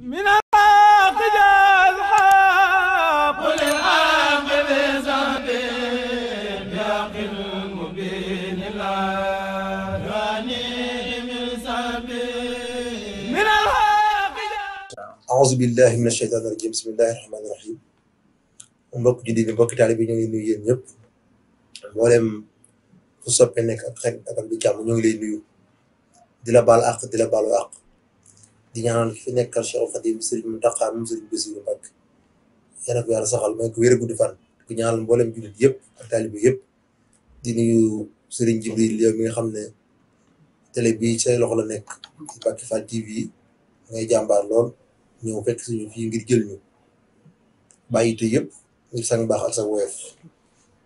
من الجال حق للعام بزهبي بياقل مبين العاني من سبي من الحق أعوذ بالله من الشيطان الرجيم بسم الله الرحمن الرحيم mbokk jullit yi mbokk taalibe bi ñoo ngi nuyu yéen ñëpp mboolem fu soppe nekk ak xarit ak am di jàmm ñoo ngi lay nuyu di la baal àq di la baalu àq di ñaanal fi nekkal Cheikh Khadim Serigne Mountakha moom Serigne Bassirou Mbacké yal na ko yàlla saxal may ko wér gudd fan di ko ñaanal mboolem jullit yëpp ak taalibe yëpp di nuyu Serigne Jibril yow mi nga xam ne télé bi say loxo la nekk ci Backy Fall TV ngay jàmbaar lool ñëw fekk suñu fii ngir jël ñu bàyyi te yëpp ngir sang baax ak sa woyof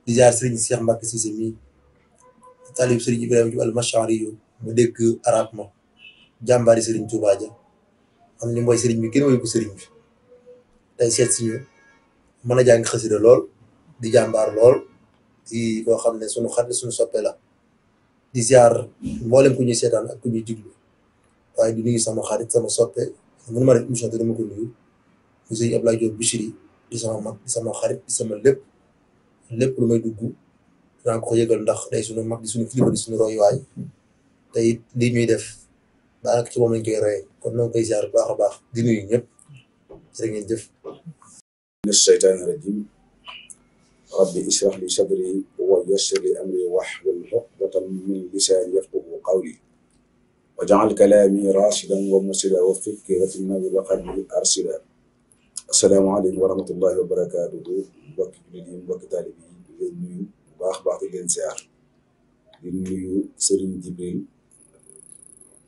di jaar Serigne Cheikh Mbacké Cissé mi talib Serigne Ibrahima Diouf al-Mashari yu mu dégg arab ma jàmbaari Serigne Touba ja xam ne mooy Serigne bi kenn mooy ko Serigne bi tey seet si ñu mën a jàng xasida lool di jàmbaar lool di koo xam ne suñu xarit suñu soppe la di ziar mboolem ku ñuy seetaan ak ku ñuy diglu waaye di nuyu sama xarit sama soppe mënu ma def émission te dama ko nuyu mu Serigne Abdoulaye Diop Bichri di sama mag di sama xarit di sama lépp lu may dugg dinaa ko yëgal ndax day suñu mag di suñu kilifa di suñu royuwaay te it lii ñuy def daanaka ci moom lañ koy royee kon noo koy ziar bu baax a baax di nuyu ñëpp jërë ngeen jëf. min ash-shaytaani rajiim rabbi ishrah li sadri wa yassir li amri wahlul uqdatan min lisaani yafqahu qawli waj'al kalaami raashidan wa murshidan wa fikrati nawwir wa qalbi arshida. asalaamaaleykum wa rahmatullahi wa barakaatuhu mbokki jullit yi mbokki taalib yi di leen nuyu bu baax baax di leen ziar di nuyu Serigne Jibril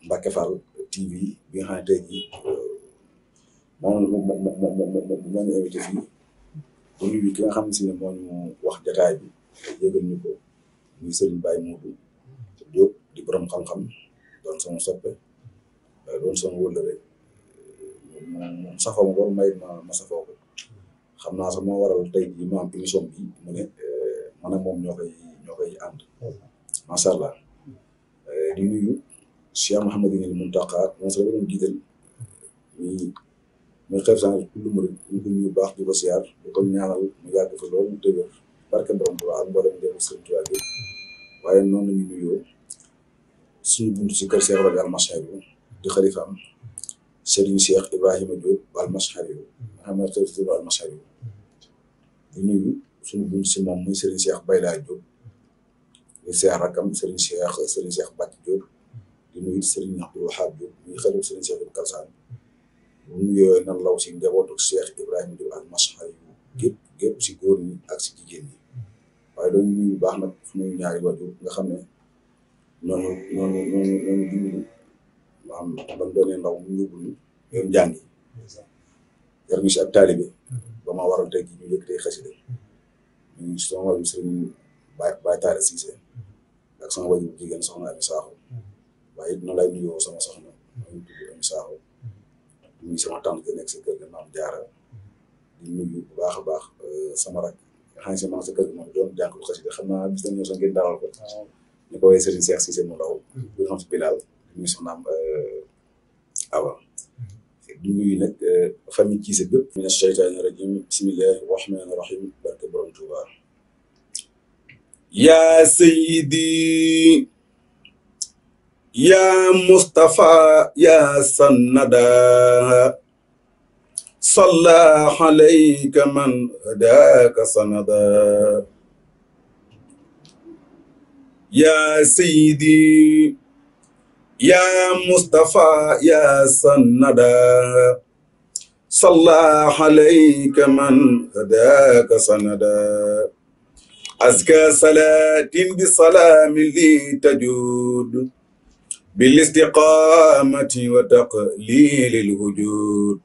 Backy Fall TV bi nga xam ne tey jii moo ñu invité fii di nuyu ki nga xam si ne moo ñu wax jataay bi yëgal ñu ko muy Serigne Baye Modou Diop di borom xam-xam doon sama soppe doon sama wëllëre moom safoo ma loolu ma safoo ko xam naa sax moo waral tey jii ma am émission bi mu ne man ak moom ñoo koy ànd macha allah di nuyu Cheikh Mouhamadou Mountakha moom sax la doon jiital muy xeef sang kullu murid ñu ko nuyu baax di ko siyaar di ko ñaanal mu yàgg fa loolu mu tëwër barke borom Tuubaa ak mboolem njëriñ Sëriñ Tuubaa bi waaye noonu la ñu nuyoo suñu buntu si kër Cheikh Rabi al-Mashari di xalifaam Serigne Cheikh Ibrahima Diop al-Mashari Mouhamed Tafsir al-Mashari di nuyu suñu buntu si moom muy Serigne Cheikh Bayla Diop di Cheikh rakam Serigne Cheikh Bàcc Diop di nuyu Serigne Abdou Wahab Diop muy xalifa Serigne Cheikh Diop Kalsaan bu nuyoo nan law si njabootu Cheikh Ibrahima Diop al-Mashari gépp si góor ñi ak si jigéen ñi waaye doon nuyu bu baax nag suñu ñaari waajur nga xam ne noonu dimbali maanaam ban doonee ndaw mu yóbbu ñu ñoom jàngi yar ñu si ab taalibe ba ma waral tey jii ñu yëkkatee xasida ñu sama waajur Serigne Baye Talla Cissé ak sama waajur jigéen soxna Ami Sakho waaye it noonu lay nuyoo sama soxna ñu tudd Ami Sakho di nuyu sama tante nekk sa kër ga Maam Jaara di nuyu bu baax a baax sama rak nga xam ne si man sa kër ga moom doon jànku xasida xam naa bis nañu sax ngeen dalal ko ñu ko woowee Serigne Cheikh Cissé mu ndaw bu xam si Bilal di nuyu soxnaam Awa di nuyu nag famille Cissé bépp min ash-shaytaani rajiim bismillahi rahmaani rahiim barke borom Tuuba yaa sayyidi yaa Mustafa yaa Sannada salla alayka man hadaaka sanada yaa sayyidi yaa Mustafa yaa Sannada salla alayka man hadaaka sanada azka salaatin bi salaamin li tajuud bil istiqaamati wa taqliilil wujuud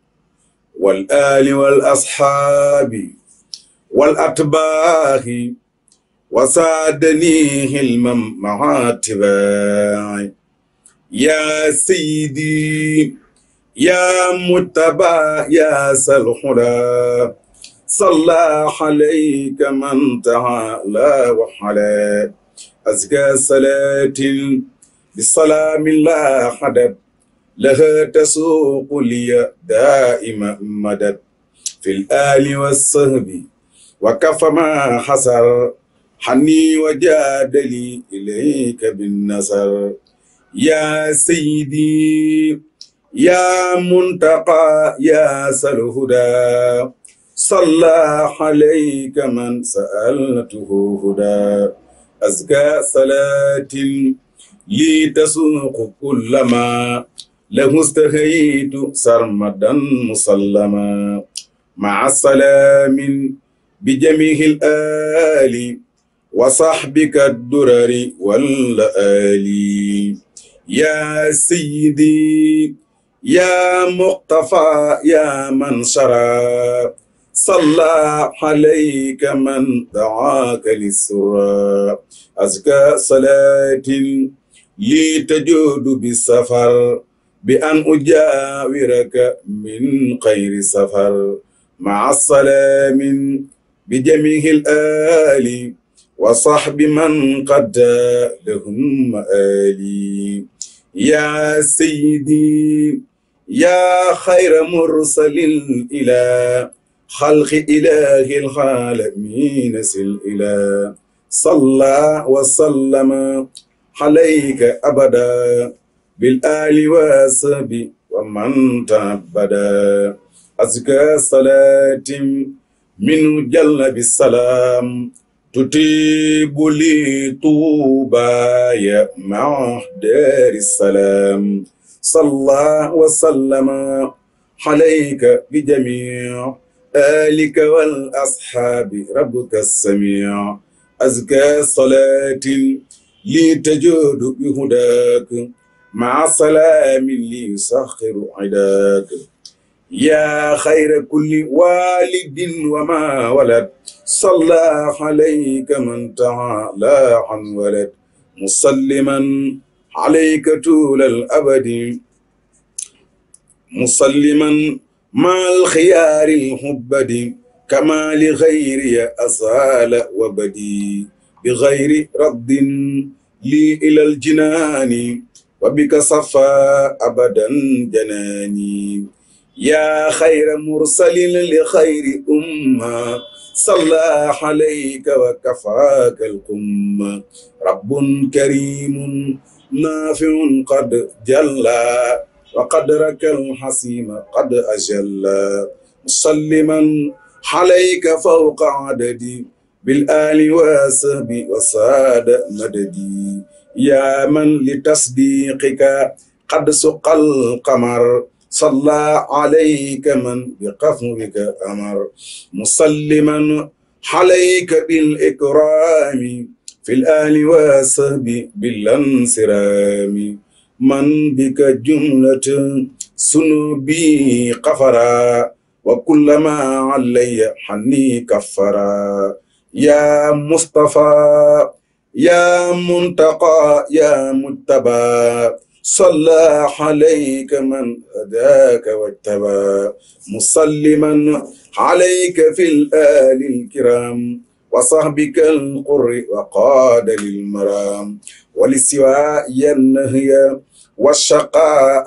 wal aali wal ashaabi wal atbaa'i wa saadani hilman ma'a tibaa'i yaa sayyidi yaa mujtabaa yaa sal hudaa salla alayka man ta'aalaa wa halaa azkaa salaatin بسلام لا حدد لها تسوق لي دائما مدد في الآل والصحب وكف ما حسر حني وجادلي إليك بالنصر يا سيدي يا منتقى يا سلهدى صلى عليك من سألته هدى أزكى صلاة لي تسوق كلما له استهيت سرمدا مسلما مع السلام بجميع الآل وصحبك الدرر والآل يا سيدي يا مقتفى يا من شرى صلى عليك من دعاك للسرى أزكى صلاة لي تجود بالسفر بأن أجاورك من خير سفر مع السلام بجميع الآل وصحب من قد لهم مآلي يا سيدي يا خير مرسل إلى خلق إله العالمين سل إله صلى وسلم عليك أبدا بالآل والصحب ومن تعبدا أزكى صلاة من جل بالسلام تطيب لي طوبى مع دار السلام صلى وسلم عليك بجميع آلك والأصحاب ربك السميع أزكى صلاة لي تجود بهداك مع سلام لي يسخر عداك يا خير كل والد وما ولد صلى عليك من تعالى عن ولد مسلما عليك طول الأبد مسلما مع الخيار الهبد كما لغيري أصال وبدي بغير رد لي إلى الجنان وبك صفى أبدا جناني يا خير مرسل لخير أمة صلى عليك وكفاك القمة رب كريم نافع قد جلى وقدرك الحسيم قد أجل مسلما عليك فوق عددي بالآل والصحب وصاد مددي يا من لتصديقك قد سق القمر صلى عليك من بقفوك أمر مسلما عليك بالإكرام في الآل والصحب بالانصرام من بك جملة سنوبي قفرا وكلما علي حني كفرا يا مصطفى يا منتقى يا متبى صلى عليك من هداك واتبى مسلما عليك في الآل الكرام وصحبك القر وقاد للمرام ولسواء النهي والشقاء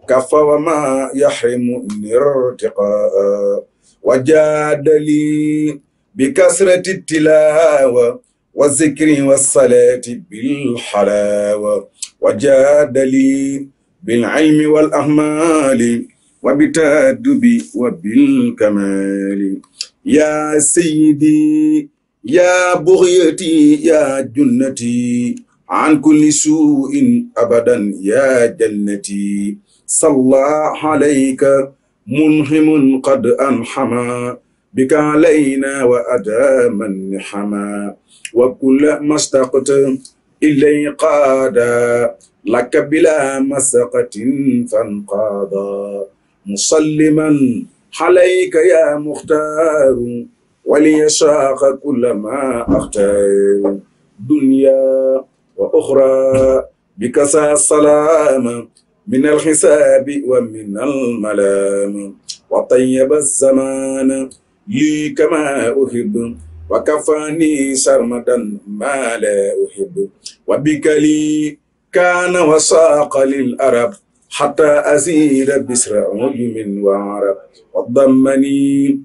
كف وما يحرمني ارتقاء وجاد لي بكثرة التلاوة والذكر والصلاة بالحلاوة وجاد لي بالعلم والأعمال وبالتأدب وبالكمال يا سيدي يا بغيتي يا جنتي عن كل سوء أبدا يا جنتي صلى عليك منهم قد أنحما بك علينا وأدام النحما وكل ما اشتقت إلي قادا لك بلا مسقة فانقادا مسلما عليك يا مختار وليشاق كل ما أختار دنيا وأخرى بكسى السلام من الحساب ومن الملام وطيب الزمان لي كما أحب وكفاني سرمدا ما لا أحب وبك لي كان وساق للأرب حتى أسير بسر عجم وعرب وضمني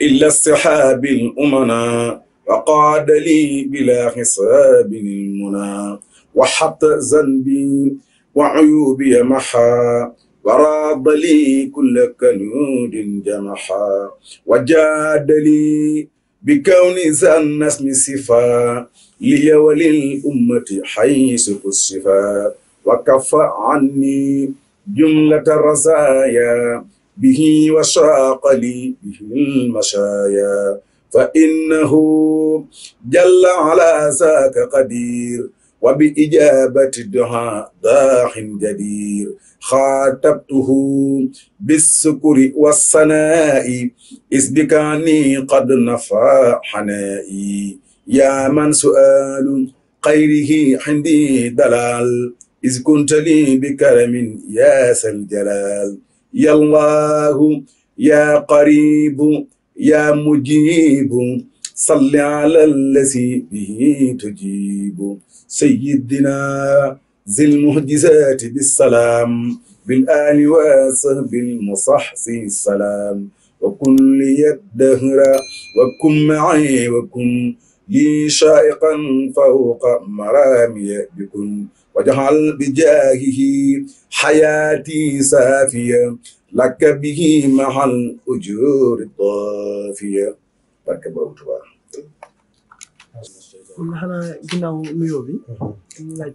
إلا السحاب الأمنا وقعد لي بلا حساب المنى وحط ذنبي وعيوبي محا وراض لي كل كنود جمحا وجاد لي بكون ذا النسم صفا لي وللأمة حيث الصفا وكف عني جملة الرزايا به وشاق لي به المشايا فإنه جل على ذاك قدير وبإجابة الدعاء داح جدير خاطبته بالسكر والثناء إذ بكاني قد نفى حنائي يا من سؤال خيره عندي دلال إذ كنت لي بكرم يا ذا الجلال يا الله يا قريب يا مجيب صل على الذي به تجيب سيدنا ذي المعجزات بالسلام بالآل وصحب المصحصي السلام وكن لي الدهر وكن معي وكن لي شائقا فوق مرامي بكن واجعل بجاهه حياتي سافية لك به مع الأجور الطافية barke borom Tuubaa. xanaa ginnaaw nuyoo bi. ñu laaj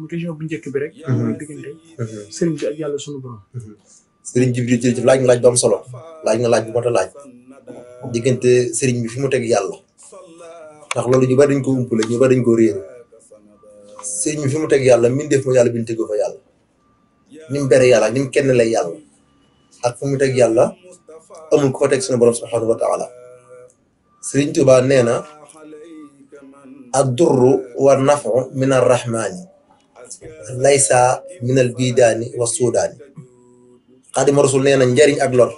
question bu njëkk bi rek. diggante sëriñ bi ak yàlla sunu borom. sëriñ Jibril jërëjëf laaj nga laaj bu am solo laaj nga laaj bu mot a laaj diggante sëriñ bi fi mu teg yàlla ndax loolu ñu bari dañ ko umpale ñu bari dañ ko réer sëriñ bi fi mu teg yàlla min def mo yàlla bi ñu tegoo fa yàlla ni mu bere yàlla ni mu kenn lay yàlla ak fu mu teg yàlla amul ko fa teg sunu borom subhanahu wa taala sëriñ Tuubaa nee na ad-durru wa nafu min ar-rahmani laysa min al-bidaani wa suudaani Xaadimu Rasuul nee na njariñ ak lor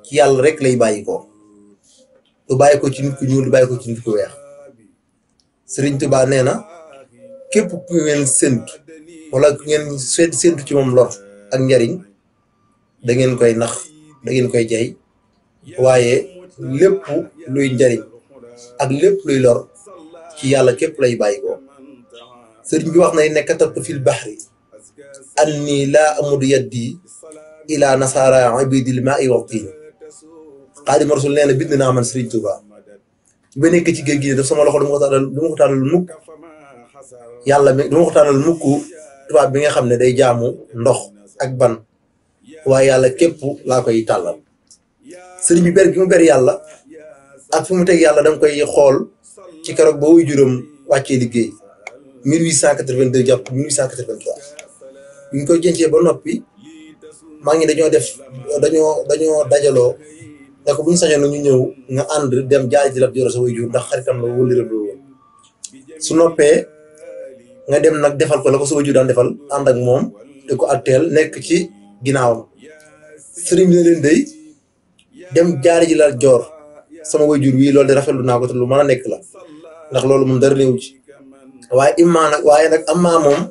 ci yàlla rek lay bàyyi ko du bàyyi ko ci nit ku ñuul du bàyyi ko ci nit ku weex sëriñ Tuubaa nee na képp ku ngeen séntu wala ku ngeen séntu ci moom lor ak njariñ da ngeen koy nax da ngeen koy jay waaye lépp luy njariñ ak lépp luy lor ci yàlla képp lay bàyyi ko sëriñ bi wax na ne katabtu fil bahri anni laa amudu yaddi ila nasara abidil ma'i wa tin Xaadimu Rasuul nee na bind naa man sëriñ Tuubaa ba nekk ci géej gi daf sama loxo du ma ko tàllal mukk yàlla mi du ma ko tàllal mukk tubaab bi nga xam ne day jaamu ndox ak ban waaye yàlla képp laa koy tàllal sëriñ bi ber gi mu ber yàlla ak fu mu teg yàlla da nga koy xool ci keroog ba wuy juróom wàccee liggéey 1882 jàpp 1883 bi ñu koy jëncee ba noppi maa ngi dañoo dajaloo ne ko bu ñu sañoon ñu ñëw nga ànd dem jaay ji la joro sa wuy jur ndax xaritam la wëliram la woon su noppee nga dem nag defal ko la ko sa wuy jur daan defal ànd ak moom di ko atteel nekk ci ginnaawam sëriñ bi ne leen day dem jaari ji la joor sama wayjur wii loolu de rafetlu naa ko te lu mën a nekk la ndax loolu moom dara néew ci waaye nag amaa moom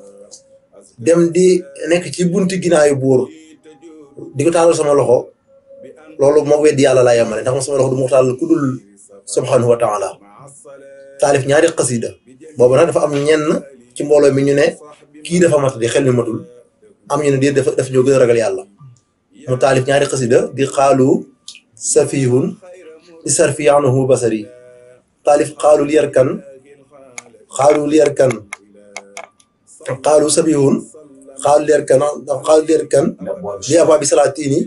dem di nekk ci bunti ginnaayu buur di ko taalal sama loxo loolu moo weddi yàlla laa yemale ndax moom sama loxo du ma ko taalal ku dul subhanahu wa taala taalif ñaari xasida boobu nag dafa am ñenn ci mbooloo mi ñu ne kii dafa mat di xel mi matul am ñu ne di dafa ñoo gën a ragal yàlla mu taalif ñaari xasida di xaalu safihun di sarfi anhu basari taalif xaalu liyarkan xaalu sabihun xaalu liyarkan li aba bi salaatini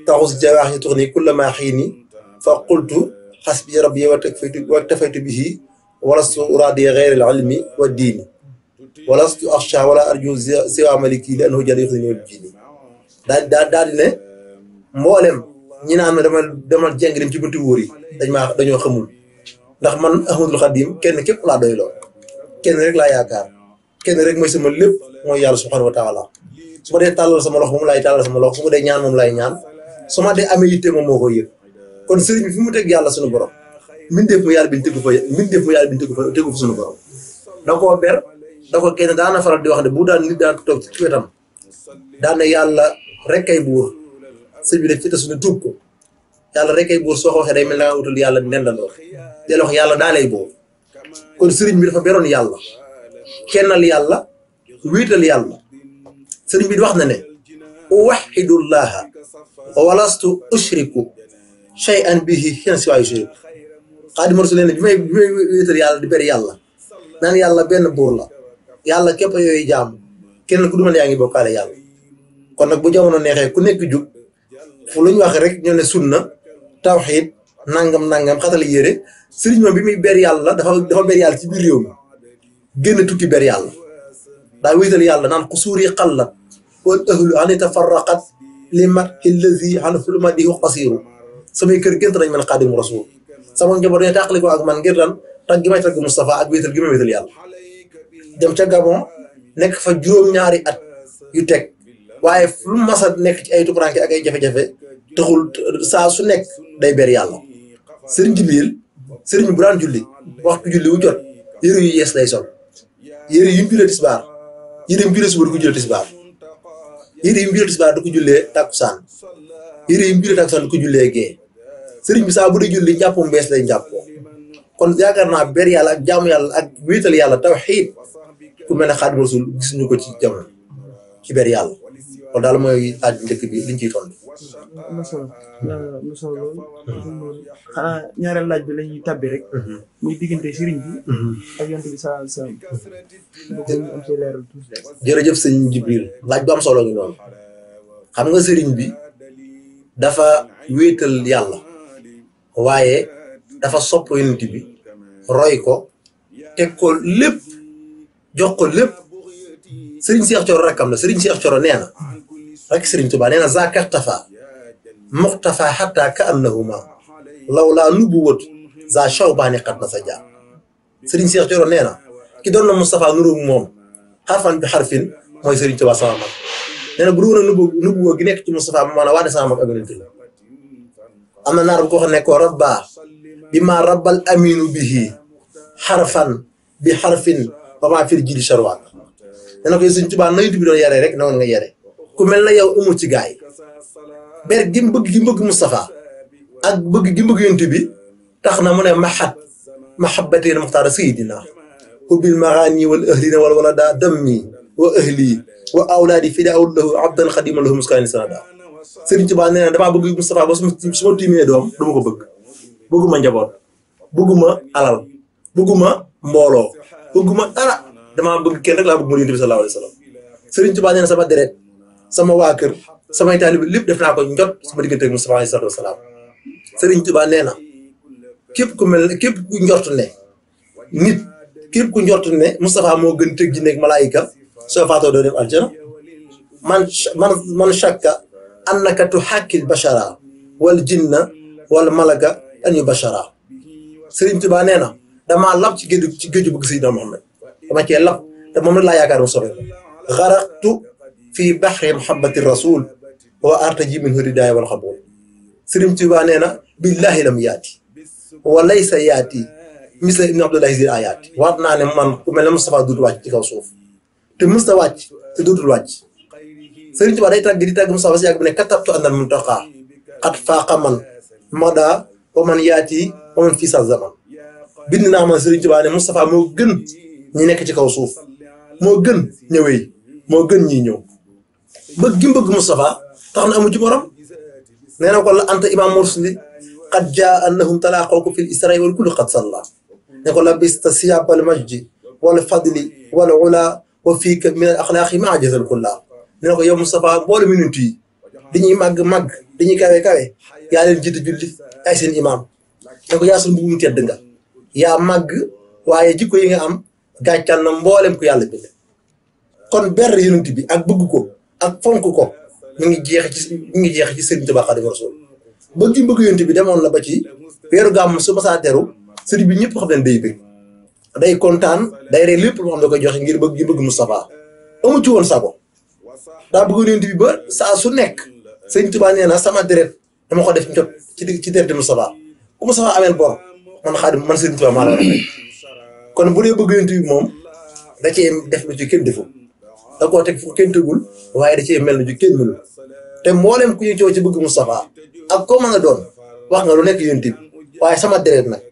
taxus jawaax yi tuxni kullama xiini fa qultu xasbi rabbi waktafaytu bihi walastu uraadi gayri al-ilmi wa diini walastu axsha wala arju siwa maliki li annahu jalla yuxzini wal jini daal di ne mboolem ñi naan demal jeng dem ci bunti wóor yi dañoo xamul ndax man Ahmadul Xadim kenn képp laa doy loo kenn rek laa yaakaar kenn rek mooy sama lépp mooy yàlla subhanahu wa taala su ma dee tàllal sama loxo moom laay tàllal sama loxo su ma dee ñaan moom laay ñaan su ma dee amee yitte moom moo koy yëg kon sëriñ bi fi mu teg yàlla suñu borom mindeef mu yàlla bi ñu tegu fa suñu borom da koo ber da ko kenn daana faral di wax ne bu daan nit daan toog ci wetam daan ne yàlla rek kay buur sëñ bi def fi tasu ne tuub ko yàlla rek kay buur soo ko waxee day mel na nga wutal yàlla nendandoo del wax yàlla daa lay buur kon sëriñ bi dafa beroon yàlla kennal yàlla wiital yàlla sëriñ bi wax na ne uwaxidullaha wa walastu ushriku shay'an bihi xen si waayu shriku Xaadimu Rasuul ne bi may wéetal yàlla di beri yàlla naan yàlla benn buur la yàlla képp yooyu jaam kenn ku du man yaa ngi bokkaale yàlla kon nag bu jamono neexee ku nekk jug fu lu ñu wax rek ñoo ne sunna tawxiid nangam xatali yére sëriñ moom bi muy ber yàlla dafa ber yàlla ci biir réew mi génn tukki ber yàlla daa wéetal yàlla naan xusuuri xallat wal ahlu ani tafarraqat li mat illazi an fulumadi wax qasiru samay kër gént nañ man Xaadimu Rasuul sama njaboot dañuy tàqali ko ak man ngir lan tag gi may tagg Moustapha ak wéetal gi may wéetal yàlla dem ca Gabon nekk fa juróom-ñaari at yu teg waaye lu masa nekk ci ay tumuranke ak ay jafe-jafe taxul saa su nekk day ber yàlla sëriñ Jibril sëriñ bu daan julli waxtu julli wu jot yére yu yees lay sol yére yu mu jullee tisbaar yére yu mu jullee suba du ko jullee tisbaar yére yu mu jullee tisbaar du ko jullee takkusaan yére yu mu jullee takkusaan du ko jullee gee sëriñ bi saa bu dee julli njàppum bees lay njàppoo kon yaakaar naa ber yàlla ak jaamu yàlla ak wéetal yàlla tawxiid ku mel ne Xaadimu Rasuul gisuñu ko ci jamono ci ber yàlla kon daal mooy laaj njëkk bi liñ ciy tontu. am na solo loolu xanaa ñaareel laaj bi la ñuy tàbbi rek. muy diggante sëriñ bi. ak yonent bi sallallahu alayhi wasallam. am ci leeral tuuti rek. jërëjëf sëñ Jibril laaj bu am solo ngi noonu xam nga sëriñ bi dafa wéetal yàlla waaye dafa sopp yonent bi roy ko teg ko lépp jox ko lépp sëriñ Cheikh Thioro rakkam la sëriñ Cheikh Thioro nee na rek sëriñ Tuubaa nee na zakartafa muxtafa xatta ka annahuma lawlaa nubuwatu za shawbaani xat na sa jaar sëriñ Cheikh Thioro nee na ki doon na Moustapha nuróog moom xarfan bi xarfin mooy sëriñ Tuubaa sama mag nee na bu dul woon nubuwa gi nekk ci Moustapha ma maanaam waa de sama mag ak yonent la am na naar bu ko xam ne ko rabbaa bi ma rabbal aminu bihi xarfan bi xarfin ba maa fir jili charwaat nee na ko sëriñ Tuubaa na yonent bi doon yare rek noonu nga yare ku mel na yow amul ci gaay ber gi mbëgg Moustapha ak bëgg gi mbëgg yonent bi tax na mu ne mahabbatil muxtaara sayidina hubil maxaani wal ahlina wal walada dammi wa ahli wa awlaadi fidaa lahu abdan xadima lahu muskaani sanada sëriñ Tuubaa nee na damaa bëgg Moustapha ba su ma tiimee doom dama ko bëgguma njaboot bëgguma alal bëgguma mbooloo bëgguma dara damaa bëgg kenn rek laa bëgg mu yonent bi sallallahu alayhi wa sallam sëriñ Tuubaa nee na sama deret sama waa kër samay taalibe lépp def naa ko njot sama diggante ak Moustapha alayhi salaatu wasalaam sëriñ Tuubaa nee na képp ku njort ne nit képp ku njort ne Moustapha moo gën tëg jinne ak malaayika soo faatoo doo dem aljana man shakka annaka tuhakkil bashara wal jinna wal malaka an yu bashara sëriñ Tuubaa nee na damaa lab ci géeju bëgg Seydina Muhammad dama cee lab te moom rek laa yaakaar mu sobe xaraqtu fii baxri mahabbati rasul wa artaji min huridaaya wal xabul sëriñ Tuubaa nee na billahi lam yaati wa laysa yaati misla ibni abdullahi zil ayaati waat naa ne man ku mel ne Moustapha dootul wàcc ci kaw suuf te musta wàcc te dootul wàcc sëriñ Tuubaa day tàgg Moustapha si yàgg bu ne katabtu andal muntaqa xat faaqa man mada wa man yaati wa man fii sa zaman bind naa man sëriñ Tuubaa ne Moustapha moo gën ñi nekk ci kaw suuf moo gën ñëwee moo gën ñi ñëw bëgg gi mbëgg Moustapha tax na amu ci borom nee na ko la anta imam mursali qad jaa annahum talaaqawka fil israa wal kullu qad salla ne ko labista siyabal majdi wal fadli wal ula wa fiika min al axlaaqi ma ajazal kulla nee na ko yow Moustapha mboole minute yi dañuy màgg dañuy kawe yaa leen jiite julli yaay seen imam ne ko yaa sunu mbugum tedd nga yaa màgg waaye jikko yi nga am gàccal na mboolem ko yàlla bind kon ber yonent bi ak bëgg ko ak fonk ko mi ngi jeex ci Sëriñ Tuubaa Xaadimu Rasuul bëgg yonent bi demoon na ba ci weeru gàmm su masaa teru sëriñ bi ñëpp xam ne day bëgg day kontaan day rey lépp loo xam ne da koy joxe ngir bëgg Moustapha amu ci woon sago daa bëgg yonent bi ba saa su nekk Sëriñ Tuubaa nee na sama deret dama ko def njot ci deret Moustapha ku Moustapha ameel bor man Sëriñ Tuubaa maa la kon bu dee bëgg yonent bi moom da cee def lu ci kenn deful da koo teg fu kenn tegul waaye da cee mel na ju kenn mënul te mboolem ku ñu coow ci bëgg Moustapha ak koo mën a doon wax nga lu nekk yonent bi waaye sama deret nag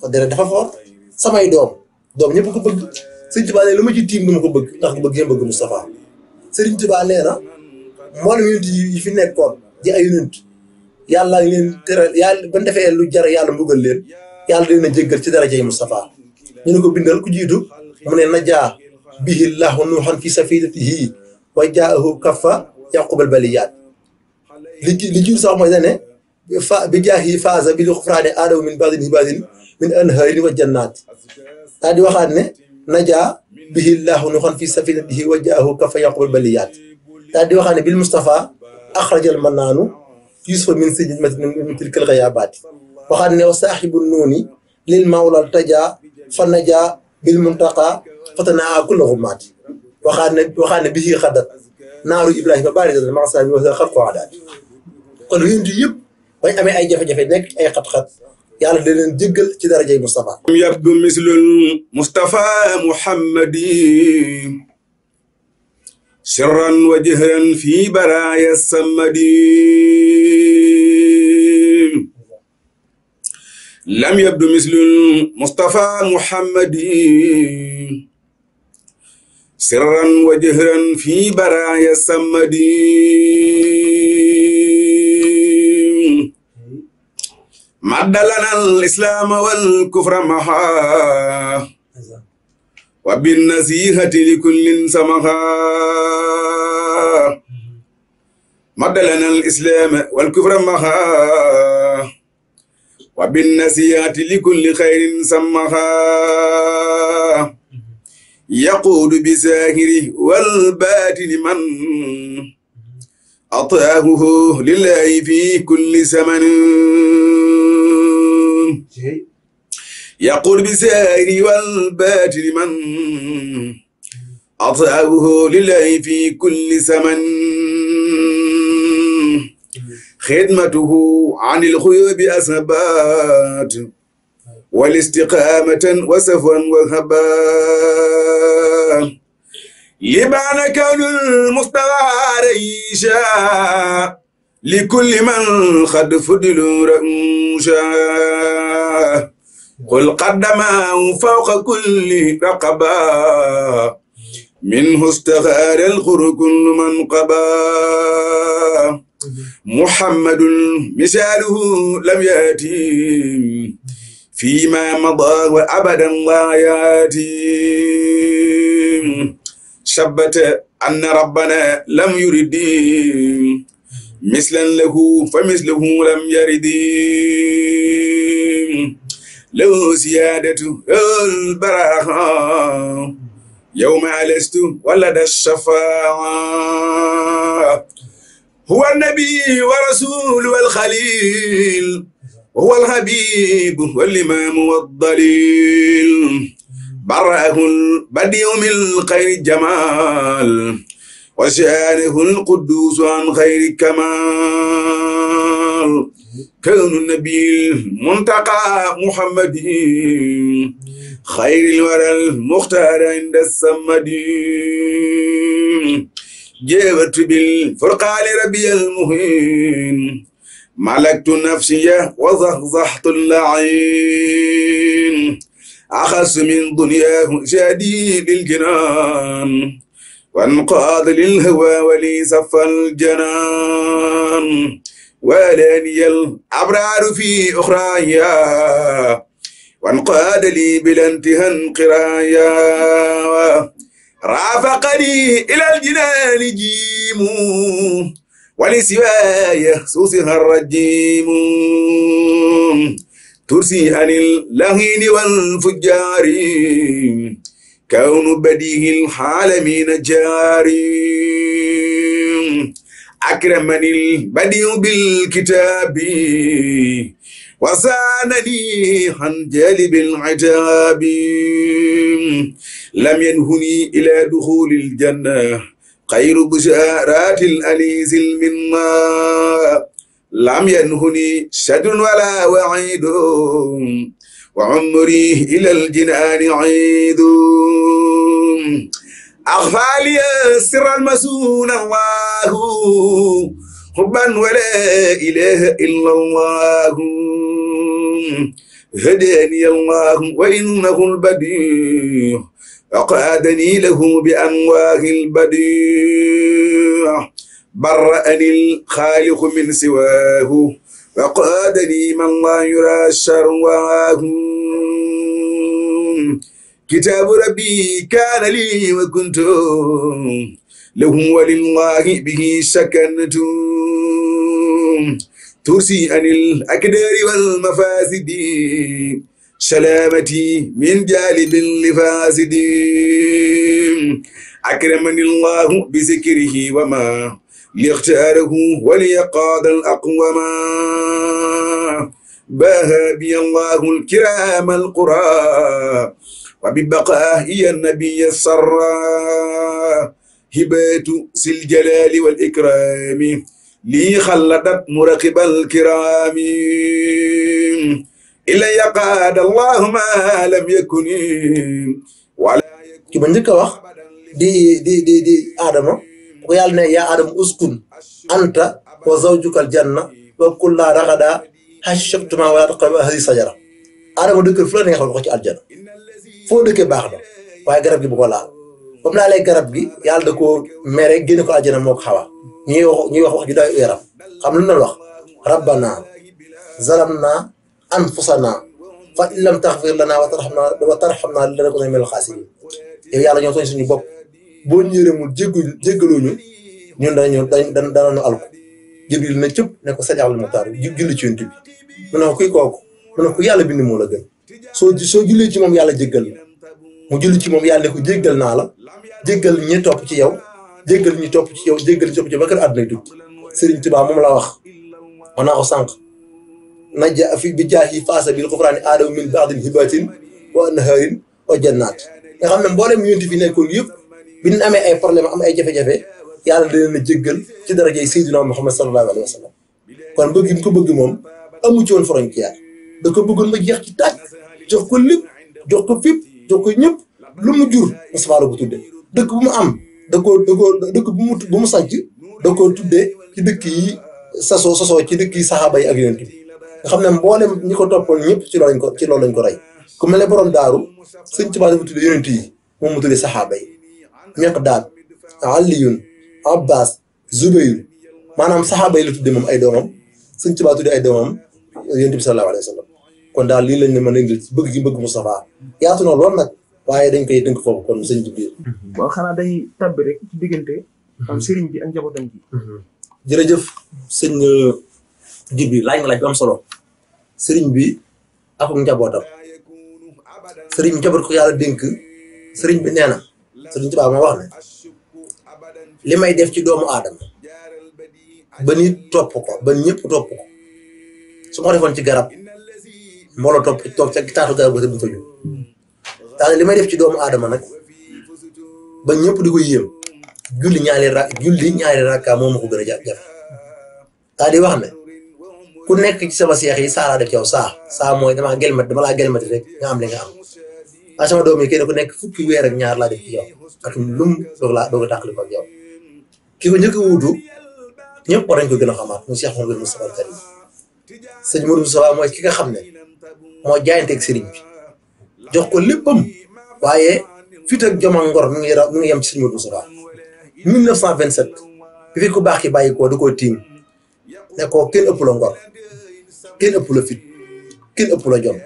ko deret dafa foor samay doom ñëpp ko bëgg Sëriñ Tuubaa ne lu ma ci tiim du ma ko bëgg ndax bëgg ngeen bëgg Moustapha Sëriñ Tuubaa nee na mboolem yonent yi fi nekkoon di ay yonent yàlla ngi leen teral yàlla ba defee lu jar yàlla mbugal leen yàlla dina jéggal ci daraja yi Moustapha ñu ne ko bindal ku jiitu mu ne najaa bihi llahu nuuhan fi safinatihi wa jaahu kaffa yaqubal baliyaat li jiitu sax mooy ne bi jaahi faaza bi xufraane aadama min baadin hibaadin min anhaarin wa jannaat daal di waxaat ne najaa bihi llahu nuuhan fi safinatihi wa jaahu kaffa yaqubal baliyaat daal di waxaat ne bil Moustapha axrajal mannaanu yusufa min sijnin min tilkal ghayaabaati waxaat ne wa saaxibu nuuni lil mawlal tajaa fa najaa bil muntaqa fatanaa kulla xumaati waxaat ne bihi xadat naaru Ibrahima barizatan ma'a saami wa xat ko adaat kon yonent yëpp bañ amee ay jafe-jafe nekk ay xat-xat yàlla da leen jéggal ci darajay Moustapha yabdu mislul Mustafa Muhammadi sirran wa jahran fi baraaya samadi lam yabdu mislul Mustafa Muhammadi sirran wa jahran fi baraaya samadi madda lana al-islaam wal kufra maha wa bin nasihati li kullin samaha madda lana al-islaam wal kufra maha wa bin nasihati li kulli khayrin samaha yaquudu bi zaahiri wal baatini man ataahu lillahi fi kulli zaman يقول بسائر والباطل من أطاعه لله في كل زمن خدمته عن الخيوب أسبات والاستقامة وسفوا وهبات لبان كون المستوى ريشا لكل من قد فضلوا رؤوشا قل قدمه فوق كل رقبة منه استغار الخر كل من قبا محمد مثاله لم يأتي فيما مضى وأبدا لا يأتي شبت أن ربنا لم يرد مثلا له فمثله لم يرد له سيادة البراءة يوم ألست ولد الشفاعة هو النبي ورسول والخليل وهو الحبيب والإمام والضليل برأه البديع من خير الجمال وشانه القدوس عن خير الكمال كون النبي المنتقى محمد خير الورى المختار عند الصمد جاوت بالفرقان ربي المهين ملكت نفسي وزحزحت اللعين أخص من دنياه شديد الجنان وانقاد للهوى ولي صف الجنان ولاني الأبرار في أخرايا وانقاد لي بلا انتهى انقرايا رافقني إلى الجنان جيم ولسواي سوسها الرجيم ترسي عن اللهين والفجار كون بديه العالمين جاري أكرمني البديع بالكتاب وسانني عن جالب العتاب لم ينهني إلى دخول الجنة خير بشارات الأنيس المنى لم ينهني شد ولا وعيد وعمري إلى الجنان عيد أخفى لي سر المسون الله حبا ولا إله إلا الله هداني الله وإنه البديع وقادني له بأنواه البديع برأني الخالق من سواه وقادني من لا يرى شرواه كتاب ربي كان لي وكنت له ولله به سكنت ترسي عن الأكدار والمفاسد سلامتي من جالب لفاسد أكرمني الله بذكره وما ليختاره وليقاد الأقوما باها بي الله الكرام القرى وببقائي النبي السرى هبات ذي الجلال والإكرام لي خلدت مراقب الكرام إلا يقاد الله ما لم يكن ولا ki ba njëkk a wax di Adama ko yàlla ne yaa Adama uskun anta wa zawjukal janna wa kullaa ragadaa haysu shi'tumaa wa laa taqrabaa haadihi sajara Adama dëkkal fu la neexal ko ci aljana foo dëkkee baax na waaye garab gi bu ko laal ba mu laalee garab gi yàlla da koo mere génne ko aljana moo ko Xawa ñuy wax ju doy yaram xam lu ñu wax rabbana zalamna anfusana fa in lam taxfir lana wa tarhamna lanakunanna minal xaasiriin yow yàlla ñoo tooñ suñu bopp boo ñëwee jéggaloo ñu ñun danañu alko Jibril na cëpp ne ko Sadiaqul Muxtaar julli ci yonent bi mu ne ko kuy kooku mu ne ko yàlla bind moo la gën soo jullee ci moom yàlla jéggal la mu julli ci moom yàlla ne ko jéggal naa la jéggal ñi topp ci yow jéggal ñi topp ci yow jéggal ñi topp ci yow ba kër àdduna tukki Sëriñ Tuubaa moom la wax naa ko sànq naja fi bi jaahi faasa bil xufraani aadama min ba'dil hibatin wa anhaarin wa jannaat nga xam ne mboolem yonent fi nekkoon yëpp bi ñu amee ay problème am ay jafe-jafe yàlla da leen a jéggal ci darajay Seydina Muhammad sallallahu alayhi wa sallam kon bëgg mu ko bëgg moom amu ci woon frontière da ko bëggoon ba jeex ci tàkk jox ko lépp jox ko fépp jox ko ñëpp lu mu jur Moustapha la ko tuddee dëkk bu mu am dëkk bu mu sànc da ko tuddee ci dëkk yi sosoo ci dëkk yi saxaaba yi ak yonent bi nga xam ne mboolem ñi ko toppoon ñëpp ci loolu lañ ko rey ku mel ne borom daaru sëñ Tuubaa dafa tuddee yonent yi moom mu tuddee saxaaba yi Miqdaad Aliyun Abbas Zubayr maanaam saxaaba yi la tuddee moom ay doomam sëñ Tuubaa tuddee ay doomam yonent bi sallallahu alayhi wa sallam kon daal lii lañ ne mën a indil bëgg gi bëgg Moustapha yaatu na lool nag waaye dañ koy dënk foofu kon sëñ bi biir. waaw xanaa dañuy tabbi rek ci diggante am sëriñ bi ak njabootam ji. jërëjëf sëñ Jibril laaj nga laaj bu am solo sëriñ bi ak njabootam sëriñ bi njaboot ko yàlla dénk sëriñ bi nee na sëriñ Tuubaa moo wax ne li may def ci doomu aadama ba nit topp ko ba ñëpp topp ko su ma defoon ci garab mbooloo topp ca taatu garab ba te du fa jóg daal li may def ci doomu aadama nag ba ñëpp di ko yéem julli ñaari rakka moo ma ko gën a jafe daal di wax ne ku nekk ci sama seex yi saa laa def ci yow saa mooy dama laa gelmati rek nga am li nga am waaye sama doom yi kenn ku nekk fukki weer ak ñaar laa def ci yow atum lum doog a tàqali ko ak yow ki ko njëkk a wuutu ñëpp war nañ ko gën a xamaat mu Cheikh Mouhamadou Moustapha al Karim sëñ Modou Moustapha mooy ki nga xam ne moo jaayanteeg sëriñ bi jox ko léppam waaye fit ak jom ak ngor mu ngi yem ci sëñ Modou Moustapha 1927 bi fi ku baax ki bàyyi koo da koo tiim ne ko kenn ëpp la ngor kenn ëpp la fit kenn ëpp la jom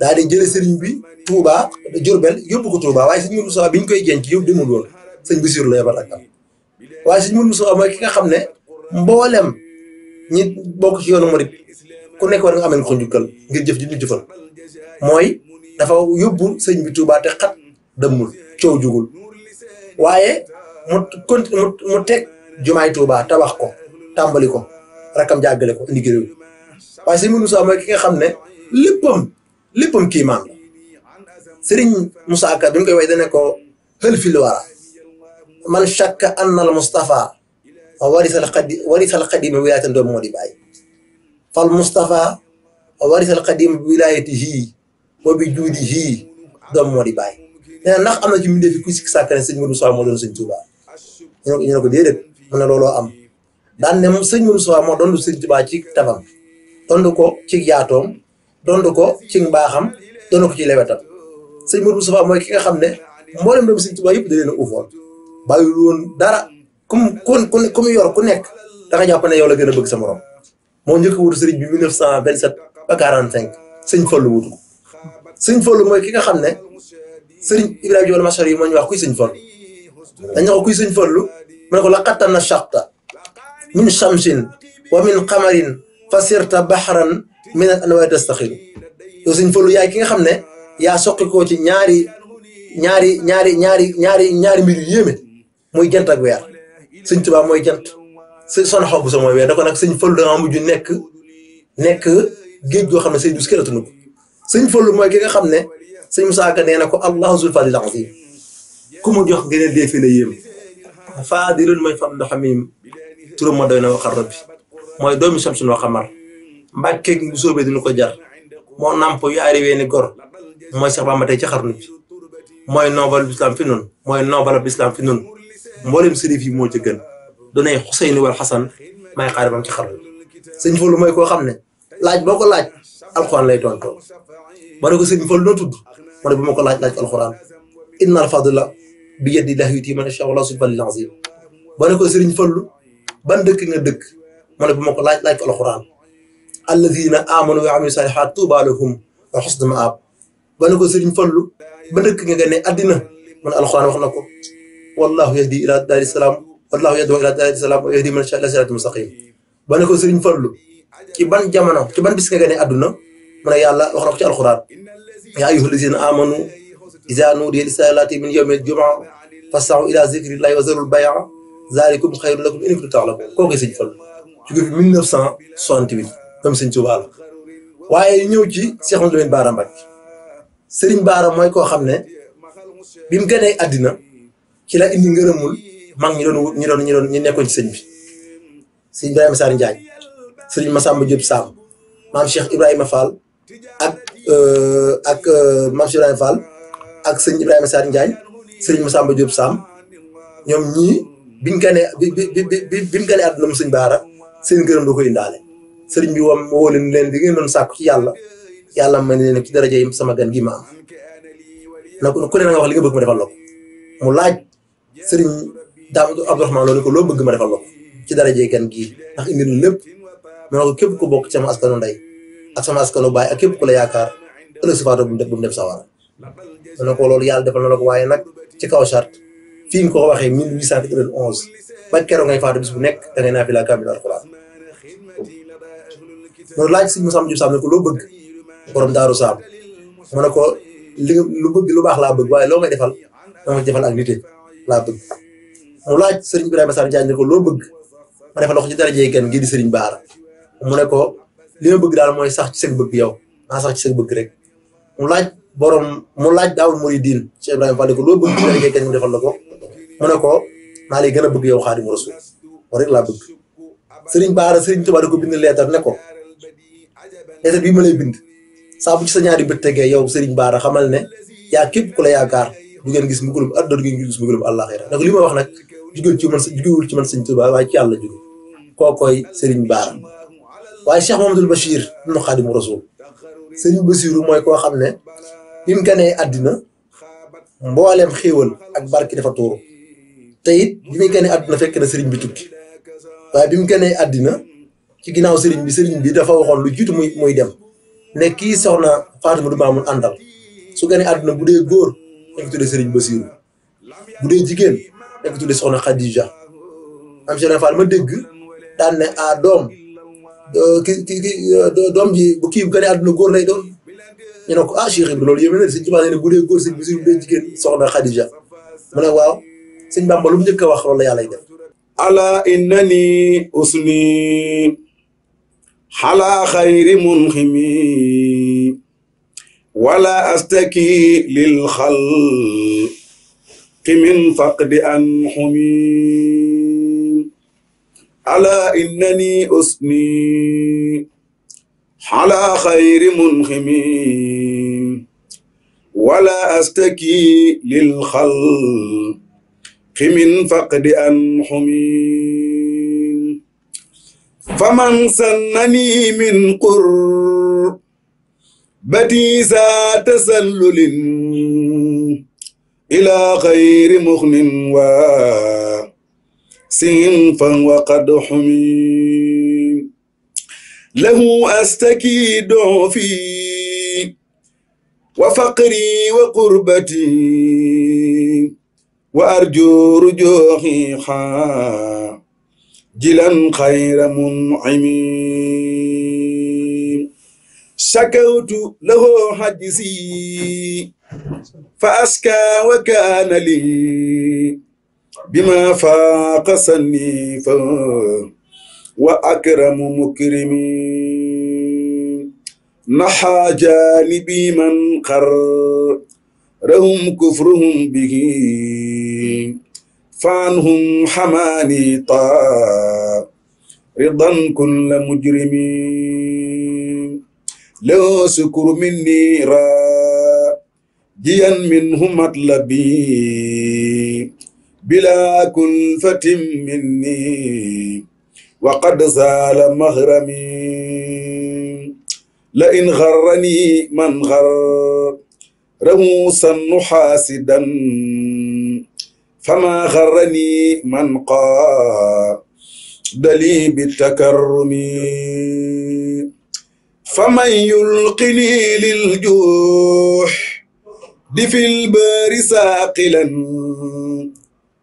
daal di jële sëriñ bi Touba Diourbel yóbbu ko Touba waaye sëñ Modou Moustapha bi ñu koy jenc yow demul woon sëñ Bassirou la yebal ak am waaye sëñ Modou Moustapha mooy ki nga xam ne mboolem ñi bokk ci yoonu murid ku nekk war nga amee ko njukkal ngir jëf ji ñu jëfal mooy dafa yóbbu sëñ bi Touba te xat dëmmul coow jugul waaye mu teg jumaay Touba tabax ko tàmbali ko rakam jàggale ko indi réew waaye sëñ Moussa mooy ki nga xam ne léppam kii maan la Serigne Moussa Ka bi mu koy way dane ko hël fil wara man shakka anna al Mustafa warisal xadima wilaayatan doom moo di bàyyi fal Mustafa warisal xadima wilaayatihi wa bi juudihi doom moo di bàyyi nee na ndax am na ci mbindee fi kuy sikki sàkk ne sëñ Modou Moustapha moo doon sëñ Touba ñu ne ko déedéet mu ne looloo am daan ne sëñ Modou Moustapha moo doon sëñ Touba ci tafam doon ko ci yaatoom doon ko ci mbaaxam doon ko ci lewetam sëñ Modou Moustapha mooy ki nga xam ne mboolem doomu sëñ Touba yëpp da leen a uufoon bàyyi woon dara ku mu yor ku nekk da nga jàpp ne yow la gën a bëgg sa morom moo njëkk a wutu sëriñ bi 1927 ba 45 sëñ Fallu wutu ko sëñ Fallu mooy ki nga xam ne sëriñ Ibrahima Diop Machar yi moo ñu wax kuy sëñ Fallu dañ ne ko kuy sëñ Fallu mu ne ko la qattan na shaqta min shamsin wa min qamarin fa sirta bahran min al anwaari tastaxilu yow sëñ Fallu yaay ki nga xam ne yaa soqi koo ci ñaari mbir yu yéeme muy jant ak weer sëñ Tuubaa mooy jant son xaw bu sa mooy weer da ko nag sëñ Fallu da nga mujj nekk géej goo xam ne say dus këratunu ko sëñ Fallu mooy ki nga xam ne sëñ Musaa Ka nee na ko allahu zul fadlil azim ku mu jox gëneel dee fi la yéem faadilun mooy fam ndox miim turam ma doy na waxar rabbi mooy doomi Samsun wa xamar mbàkkeeg bu soobee dina ko jar moo namp yaari weeni gor mooy Seex Bamba tey ci xarnu bi mooy noobal bislam fi nun mooy noobal bislam fi nun mboolem sërif yi moo ci gën donay Xuseyni wal Xasan may xaaribam ci xarnu sëñ Fallu mooy koo xam ne laaj boo ko laaj alxuraan lay tontoo ba ne ko sëñ Fallu noo tudd mu ne bu ma ko laaj alxuraan inna al fadla bi yadillahi yu'tiihi man yashaa wallahu zul fadlil aziim ba ne ko sëriñ Fallu ban dëkk nga dëkk mu ne bu ma ko laaj alxuraan alladina amanu wa amilu salihat tuuba lahum wa xusnu maab ba ne ko sëriñ Fallu ba dëkk nga gane àddina mu ne alxuraan wax na ko wallahu yahdi ila daari salaam wallahu yad'u ila daari salaam wa yahdi man yashaa ila siraatin mustaqim ba ne ko sëriñ Fallu ci ban jamono ci ban bis nga gane àdduna mu ne yàlla wax na ko ci alxuraan yaa ayyuha allazina amanu iza nuudiya lis-salaati min yawmil jumaa fas'aw ila zikrillahi wa zarul bay'a zalikum xayrun lakum in kuntum ta'lamuun kooku sëñ Fallu jóge fi 1968 comme sëñ Tuubaa la waaye ñëw ci Cheikh Mouhamadou Lamine Bara Mbacké sëriñ Bara mooy koo xam ne bi mu gënee àddina ci la indi ngërëmul mag ñi nekkoon ci sëñ bi sëñ Ibrahima Sarr Njaañ sëriñ Massamba Diop Sam maam Cheikh Ibrahima Fall ak maam Cheikh Ibrahima Fall ak sëñ Ibrahima Sarr Njaañ sëriñ Massamba Diop Sam ñoom ñii biñ gënee bi mu gënee àdduna mu sëñ Bara seen ngërëm da koy indaale sëriñ bi woo leen di ngeen doon sàkku ci yàlla ma ne leen ci daraja yi sama gan gi ma am na ku ne na nga wax li nga bëgg ma defal la ko mu laaj sëriñ Daam Abdourahmane loolu ko loo bëgg ma defal la ko ci daraja yi gan gii ndax indi na lépp ma ne ko képp ku bokk ci sama askanu ndey ak sama askanu baay ak képp ku la yaakaar ëllëg si faatu bu mu dem sawara ma ne ko loolu yàlla defal na la ko waaye nag ci kaw charte fii nga ko waxee 1891 ba keroog ngay faatu bis bu nekk da ngay naafila kaamil alxuraan loolu laaj si Moussa Diouf Sam ne ko loo bëgg borom Daaru Saam mu ne ko lu bëgg lu baax laa bëgg waaye loo may defal dama defal ak nite laa bëgg mu laaj sëriñ Ibrahima Sarr Njaañ ne ko loo bëgg ma defal ko ci darajee gan gii di sëriñ Bara mu ne ko li ma bëgg daal mooy sax ci seen bëgg yow naa sax ci seen bëgg rek mu laaj Daawul Muridiin Cheikh Ibrahima Fall ne ko loo bëgg ci darajee gan mu defal la ko mu ne ko naa lay gën a bëgg yow Xaadimu Rasuul loolu rek laa bëgg sëriñ Bara sëriñ Tuubaa da ko bind leetar ne ko leetar bii ma lay bind saa bu ci sa ñaari bët tegee yow sëriñ Bara xamal ne yaa képp ku la yaakaar du ngeen gis mbugalum àdduna du ngeen gis mbugalum àllaaxira nag li ma wax nag jugewul ci man sëriñ Tuubaa waaye ci yàlla jóge kookoy sëriñ Bara waaye Cheikh Mamadou Bachir ibnu Xaadimu Rasuul sëriñ Basiru mooy koo xam ne bi mu ganee àddina mbooleem xéewal ak barki dafa tuuru te it bi muy ganee àddina fekk na sëriñ bi tukki waaye bi mu ganee àddina ci ginnaaw sëriñ bi dafa waxoon lu jiitu muy dem ne kii soxna Fatima du Maamun àndal su ganee àddina bu dee góor dañ ko tuddee sëriñ Basiru bu dee jigéen dañ ko tuddee soxna Khadija am Cheikh Fall ma dégg daan ne doom doom ji bu kii bu ganee àddina góor lay doon ñu ne ko Cheikh Ibrahima loolu yéeme na sëñ Tuubaa nee ne bu dee góor sëriñ Basiru bu dee jigéen soxna Khadija mu ne waaw sëñ Bamba lu mu njëkk a wax loolu la yàlla def ala innani usni ala xayri munximi wala astaki lil xalqi min faqdi anxumi ala innani usni ala xayri munximi ولا أستكي للخلق من فقد أنحمين فمن سنني من قربتي ذا تسلل إلى غير مغن وسنفا وقد حمين له أستكي ضعفي وفقري وقربتي وأرجو رجوعي جلا خير منعم شكوت له حجزي فأسكى وكان لي بما فاق سني وأكرم مكرمين نحى جانبي من قرهم كفرهم به فعنهم حماني رضا كل مجرمين لو سكر مني راجيا منه مطلبي بلا كلفة مني وقد زال مغرمي لئن غرني من غره سن حاسدا فما غرني من قاد لي بالتكرم فمن يلقني للجوح في البار ساقلا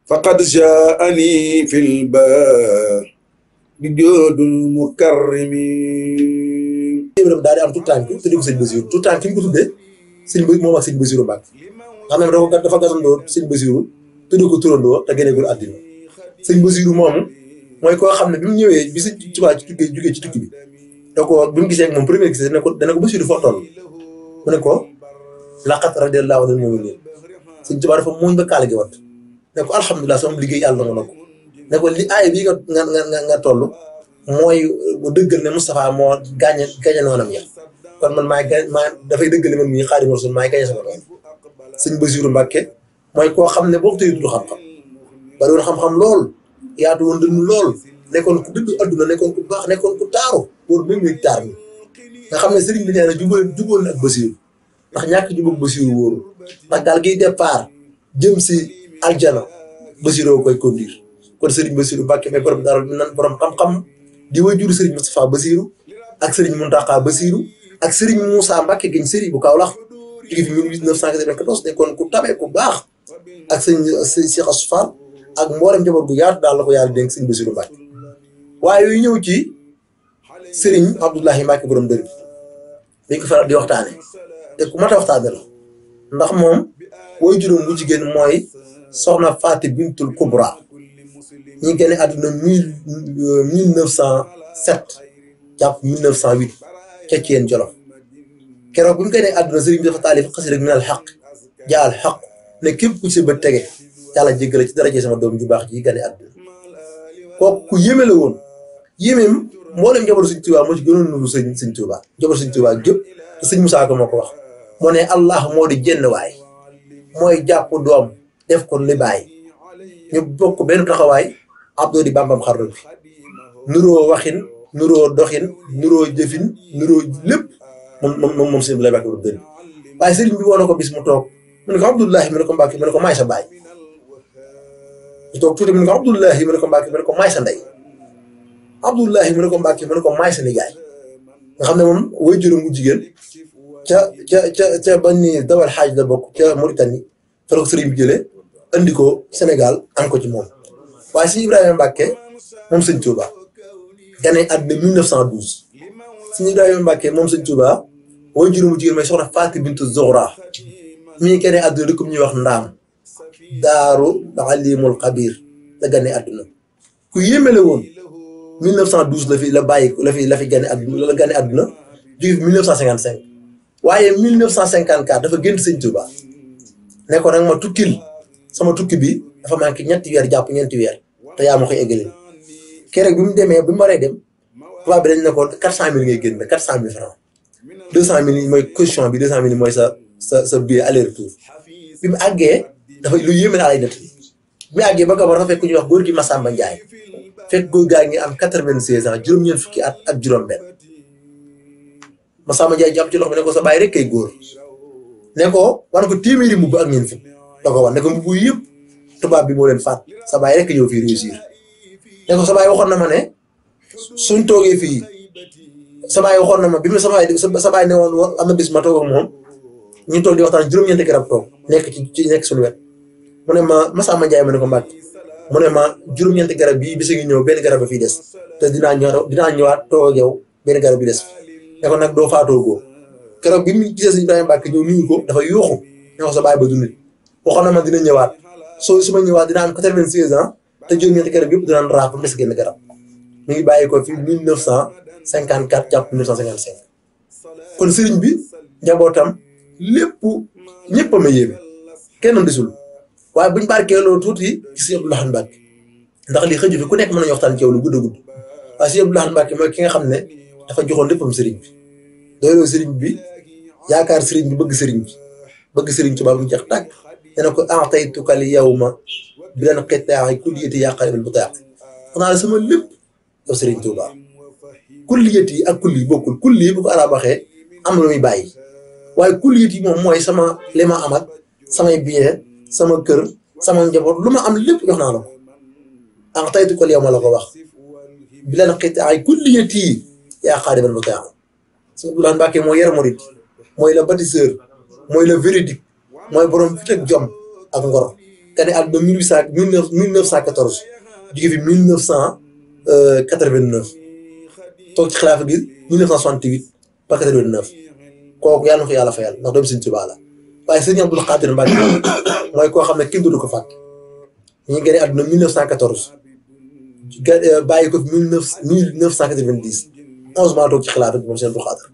فقد جاءني في البار بجود المكرم Ibrahima daal di am tout tànk tuddee ko sëñ Basiru tout tànk ki ñu ko tuddee sëñ Basiru moom ak sëñ Basiru Mbàkke xam ne dafa gasandoo sëñ Basiru tuddee ko turandoo te génneegul àddina sëñ Basiru moomu mooy koo xam ne bi mu ñëwee bi sëñ Tuubaa ci jógee ci tukki bi da ko bi mu gisee ak moom premier gisee dana ko Basiru foo toll mu ne ko laqad radiyallaahu anil mu'miniin sëñ Tuubaa dafa muuñ ba kaala gi wat ne ko alhamdulilah sama liggéey yàlla na ko ne ko li aay bii nga toll mooy bu dëggal ne Moustapha moo gaañe noonam ya kon man dafay dëggal ne man mii Xaadimu Rasuul maay gaañe sama noon sëñ Basiru Mbàkke mooy koo xam ne boo ko tëjee du xam-xam bari woon xam-xam lool yaatu woon dënnu lool nekkoon ku dëgg adduna nekkoon ku baax nekkoon ku taaru pour méngoog taar bi nga xam ne sëriñ bi nee na jubóol na ak Basiru ndax ñàkk jubóog Basiru wóoru ndax daal giy départ jëm si aljana Basiru koy conduire kon sëriñ Basiru Mbàkke mais borom dara nan borom xam-xam di wajuru sëriñ Moustapha Basiru ak sëriñ Muntaxa Basiru ak sëriñ Moussa Mbàkke giñ sëriñ bu Kaolack jóge fi 1994 nekkoon ku tabe ku baax ak sëñ Cheikh Assou Fall ak mboolem njaboot gu yaatu daal la ko yàlla dénk sëriñ Basiru Mbàkke waaye yu ñëw ci sëriñ Abdoulahi Mbàkke borom dër bi dañ ko faral di waxtaane te ku mat a waxtaane la ndax moom woy juróom bu jigéen mooy soxna Faati Bintul Kubra ñi génne àdduna 1907 jàpp 1908 ca Thiène Jolof keroog bi mu génnee àdduna sëriñ bi dafa taalif xasida minal xaq jaal xaq ne képp ku ci bët tege yàlla jéggale ci daraje sama doom ju baax ji génne àdduna kooku ku yéeme la woon yéemeem mboolem njabootu sëñ Tuubaa moo ci gënoon nuru sëñ Tuubaa njabootu sëñ Tuubaa gépp te sëñ Musaa Ka moo ko wax moo ne Allah moo di jenn waay mooy jàpp doom def ko libaay ñu bokk benn taxawaay Abdou di bambam xarnu bi nuroo waxin nuroo doxin nuroo jëfin nuroo lépp moom sëñ bi lay bàkk dëri waaye sëriñ bi woo na ko bis mu toog mu ne ko Abdoulahi mu ne ko Mbàkke mu ne ko maay sa baay mu toog tuuti mu ne ko Abdoulahi mu ne ko Mbàkke mu ne ko maay sa ndey Abdoulahi mu ne ko Mbàkke mu ne ko maay sa nijaay nga xam ne moom way juróom bu jigéen ca bañ ni dawal xaaj la bokk ca Mauritanie fa la ko sëriñ bi jëlee andi ko Sénégal an ko ci moom waaye sëñ Ibrahima Mbàkke moom sëñ Touba gane àdduna 1912 sëñ Ibrahima Mbàkke moom sëñ Touba way juróom bu jigéen mooy soxna Faati Bintu Zohra mi ngi gane àdduna dëkk bu ñuy wax Ndaam Daaru Alimul Xabir la gane àdduna ku yéeme la woon 1912 la fi gane àdduna la gane àdduna jóge fi 1955 waaye 1954 dafa génn sëñ Touba ne ko nag ma tukkil sama tukki bi dafa manqué ñetti weer jàpp ñeenti weer te yaa ma koy eggali keroog bi mu demee bi mu waree dem tubaab bi dañ ne ko 400000 ngay génn 400000 francs 200000 yi mooy caution bi 200000 yi mooy sa sa billet aller retour bi mu àggee dafa lu yéeme naa lay nett bi mu àggee ba Gabon dafa fekk ku ñuy wax góor gi Massamba Ndiaye fekk góor gaa ngi am 96 ans juróom-ñeent fukki at ak juróom-benn Massamba Ndiaye jàpp ci loxo bi ne ko sa baay rek kay góor ne ko war ko téeméeri mbubb ak ñeent fukk da ko war ne ko mbubb yëpp tubaab bi moo leen faat sa baay rek ñëw fii réussir ne ko sa baay waxoon na ma ne suñ toogee fii sa baay waxoon na ma bi mu sa baay ne woon am na bis ma toog ak moom ñu toog di waxtaan juróom-ñeenti garab toog nekk nekk suñu wet mu ne ma Massamba Ndiaye ma ne ko Mbàkke mu ne ma juróom-ñeenti garab bii bisa ngi ñëw benn garab ba fii des te dinaa ñëwaat toog ak yow benn garab bi des ne ko nag doo faatoo góor keroog bi mu gisee sëñ Ibrahima Mbàkke ñëw nuyu ko dafa yuuxu ne ko sa baay ba du nit waxoon na ma dina ñëwaat su ma ñëwaat dina am 96 ans te juróom-ñeenti garab yëpp dinaan raaf ba des génn garab mi ngi bàyyi ko fii 1954 jàpp 1955 kon sëriñ bi njabootam lépp ñëpp a ma yéeme kenn desul waaye buñ barkeeloo tuuti ci Sëriñ Abdou Lahad Mbacke ndax li xëju fi ku nekk mën nañu waxtaan ci yow lu gudd a gudd waaye Sëriñ Abdou Lahad Mbacke mooy ki nga xam ne dafa joxoon léppam sëriñ bi doyloo sëriñ bi yaakaar sëriñ bi bëgg sëriñ Tuubaa bu mu jeex tàkk dana ko a'taytuka al-yawma bil inqitaa'i kulliyati yaa qalbal butaa'i xanaa la sama lépp yow sëriñ Tuubaa kulliyati ak kulli bokkul kulli bu ko arab waxee am lu muy bàyyi waaye kulliyati moom mooy sama li ma am ak samay bien sama kër sama njaboot lu ma am lépp jox naa la ko a'taytuka al-yawma la ko wax bil inqitaa'i kulliyati yaa qalbal butaa'i Sëriñ Abdou Lahad Mbacke mooy yar murid mooy le bâtisseur mooy le véridique mooy borom fit ak jom ak ngor kane àdduna 1914 jóge fi 1989 toog ci xilaafa gi 1968 ba 89 kooku yàlla na ko yàlla fayal ndax doomu Sëriñ Tuubaa la waaye Sëriñ Abdou Khadre Mbacke mooy koo xam ne kenn du ko fàtte ñu ngi génne àdduna 1914 bàyyi ko fi 1990 11 mois toog ci xilaafa gi moom Sëriñ Abdou Khadre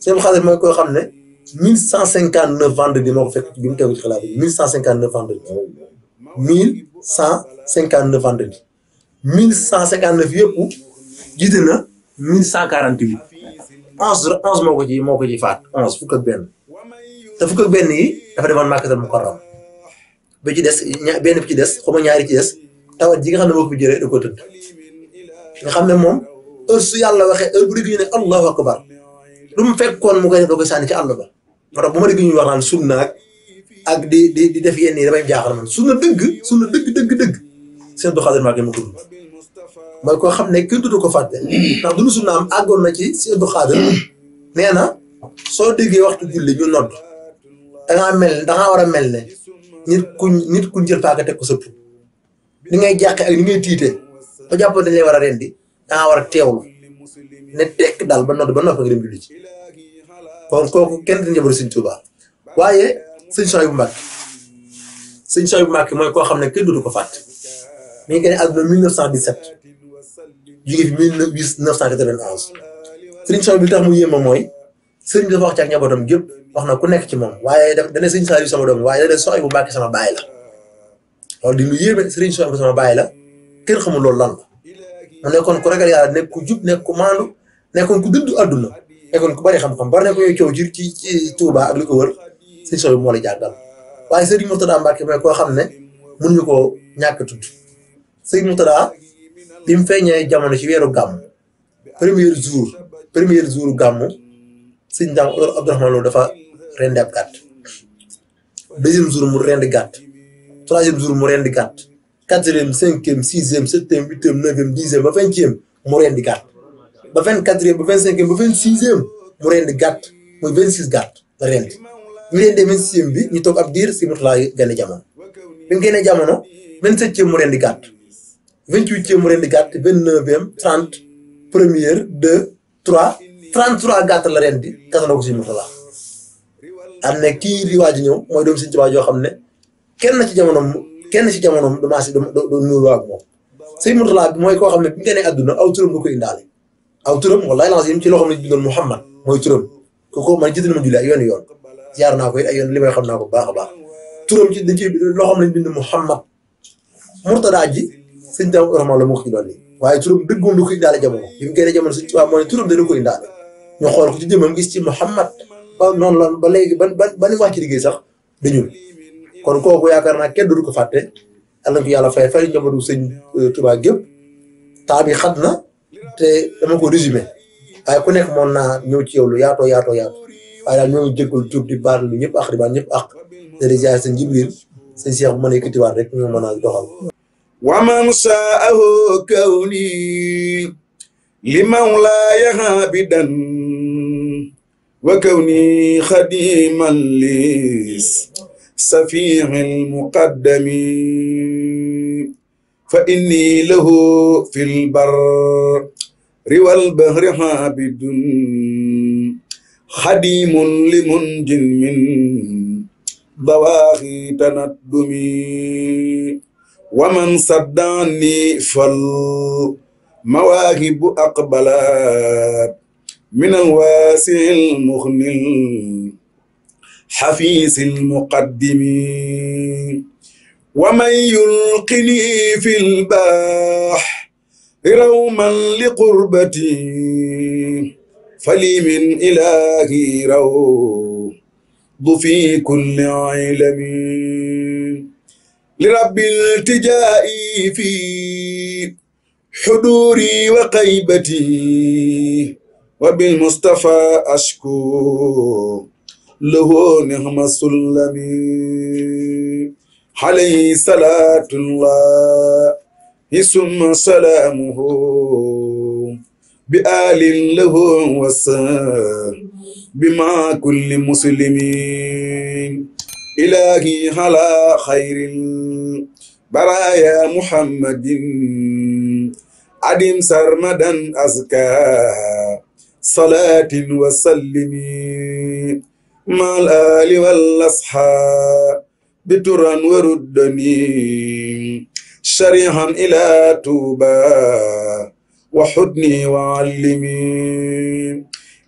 Sëriñ Abdou Khadre mooy koo xam ne 1159 vendredi moo ko fekk bi mu tegu ci xilaafa gi 1159 vendredi 1159 vendredi 1159 yëpp jiite na 1148 11 moo ko ci faat 11 fukk ak benn te fukk ak benn yi dafa demoon Makkatal Mukarram ba ci des benn bi ci des xaw ma ñaari ci des tawat ji nga xam ne moo ko fi jëlee da ko tëdd nga xam ne moom heure su yàlla waxee heure bu dégg ñu ne allahu akbar lu mu fekkoon mu koy def da koy sànni ci àll ba moo tax bu ma dégg ñuy wax naan sunna ak di def yenn yi damay jaaxal man sunna dëgg Sëriñ Abdou Khadre Mbacke ma ko dund mooy koo xam ne kenn du ko fàtte ndax dund sunna am àggoon na ci Sëriñ Abdou Khadre nee na soo déggee waxtu julli ñu nodd dangaa war a mel ne nit ku jël paaka teg ko sëpp ni ngay jàqe ak ni ngay tiite ba jàpp dañ lay war a rendi dangaa war a teewlu ne tekk daal ba nodd ba noppi nga dem julli ci kon kooku kenn du njabootu Sëriñ Tuubaa waaye sëñ Souhaïbou Mbacke mooy koo xam ne kenn du ko fàtte mi ngi génne àdduna 1917 jóge fi 1991 sëriñ Souhaïbou bi tax mu yéema mooy sëriñ bi dafa wax ci ak njabootam gépp wax na ku nekk ci moom waaye dana sëriñ Saliou sama doom waaye dana Souhaïbou Mbacke sama baay la loolu di lu yéeme sëriñ Souhaïbou sama baay la kenn xamul loolu lan la mu nekkoon ku ragal yàlla nekk ku jub nekk ku maandu nekkoon ku dëddu àdduna nekkoon ku bari xam-xam bari na ko yooyu coow ci Touba ak li ko wër sëriñ Souhaïbou moo la jàngal waaye sëriñ Mourtada Mbacke mooy koo xam ne mënuñu koo ñàkk tudd sëriñ Mourtada bi mu feeñee jamono ci weeru gàmm premier jour gàmm sëriñ Abdourahmane Lo dafa rendi ab gàtt deuxième jour mu rendi gàtt troisième jour mu rendi gàtt quatrième cinquième sixième septième huitième neuvième dixième ba 20e mu rendi gàtt ba 24e ba 25e ba 26e mu rendi gàtt muy 26 gàtt la rendi ñu rendee 26e bi ñu toog ab diir si Mourtada génne jamono bi mu génnee jamono 27e mu rendi gàtt 28e mu rendi gàtt 29e 30 première 2 3 33 gàtt la rendi kasandoo ko si Mourtada am ne kii di waaj ñëw mooy doomu Sëriñ Tuubaa joo xam ne kenn ci jamonoom damaa si do nuuru ak moom sëñ Mourtada bi mooy koo xam ne bi mu génnee àdduna aw turam du ko indaale aw turam wallaay lancé ci loxoom lañ bindoon Muhammad mooy turam kooku man jiital ma julli ay yoon ziar naa ko it ay yoon li may xam naa ko bu baax a baax turam ci dañ ci loxoom lañ bind Muhammad Mourtada ji sëñ Daam Rahmaan la moo ko ci doon waaye turam dëggoom du ko indaale jamono bi mu génnee jamono Sëriñ Tuubaa moo ne turam dana ko indaale ñu xool ko ci jëmam gis ci Muhammad noonu la ba léegi ba ni wax ci liggéey sax dañul kon kooku yaakaar naa kenn du ko fàtte yàlla na ko yàlla fay njabootu sëñ Tuubaa gépp temps bi xat na te dama ko résumé waaye ku nekk moon naa ñëw ci yow lu yaatoo waaye daal ñoo ngi jéggul tur di baal lu ñëpp ak di baal ñëpp ak te jaay sëñ Jibril sëñ Cheikh bu mën a yëkkatiwaat rek ñu mën a doxal ومن ساءه كوني لمولاي عابدا وكوني خديما للسفيع المقدم فإني له في البر والبحر عابد خديم لمنج من ضواغي تندمي ومن صدعني فالمواهب أقبلت من الواسع المغني الحفيظ المقدم ومن يلقني في البحر روما لقربتي فلي من إلهي روض في كل علم لرب التجائي في حضوري وقيبتي وبالمصطفى أشكو له نعم السلمي عليه صلاة الله ثم سلامه بآل له وسلم بما كل مسلمين إلهي على خير البرايا محمد عدم سرمدا أزكى صلاة وسلم مع الآل والأصحاب بترا وردني شريحا إلى توبة وحدني وعلمي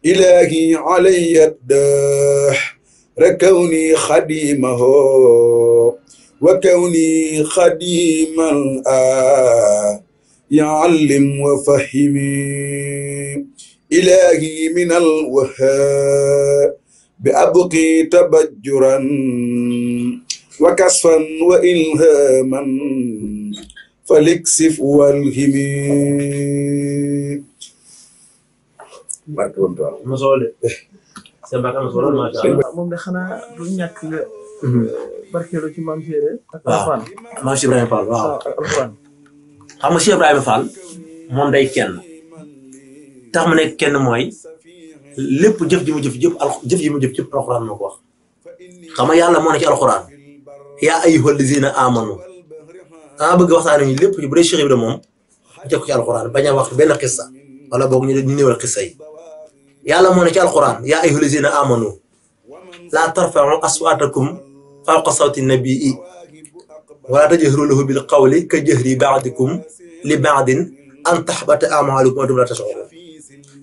إلهي علي الداح ركوني خديمه وكوني خديما يعلم وفهمي إلهي من الوهاب بأبقي تبجرا وكسفا وإلهاما فليكسف والهمي moom de xanaa du ñàkk nga barkeelu ci maam Cheikh ak Alxuraan maam Cheikh Ibrahima Fall waaw ak Alxuraan xam nga Cheikh Ibrahima Fall moom day kenn tax mu nekk kenn mooy lépp jëf ji mu jëf jëpp alxuraan moo ko wax xam nga yàlla moo ne ci alxuraan yaa ayyuhal lazina amanu dama bëgg waxtaane ñu lépp bu dee Cheikh Ibrahima moom jëf ko ci alxuraan bañ a wax benn xissa wala boog ñu néewal xissa yi yàlla moo ne ci alxuraan yaa ayyuhal lazina amanu laa tarfa'u aswaatakum fawqa sawti nabii wala tajharu lahu bil qawli ka jahri ba'dikum li ba'din an tahbata a'malukum wa antum la tash'urun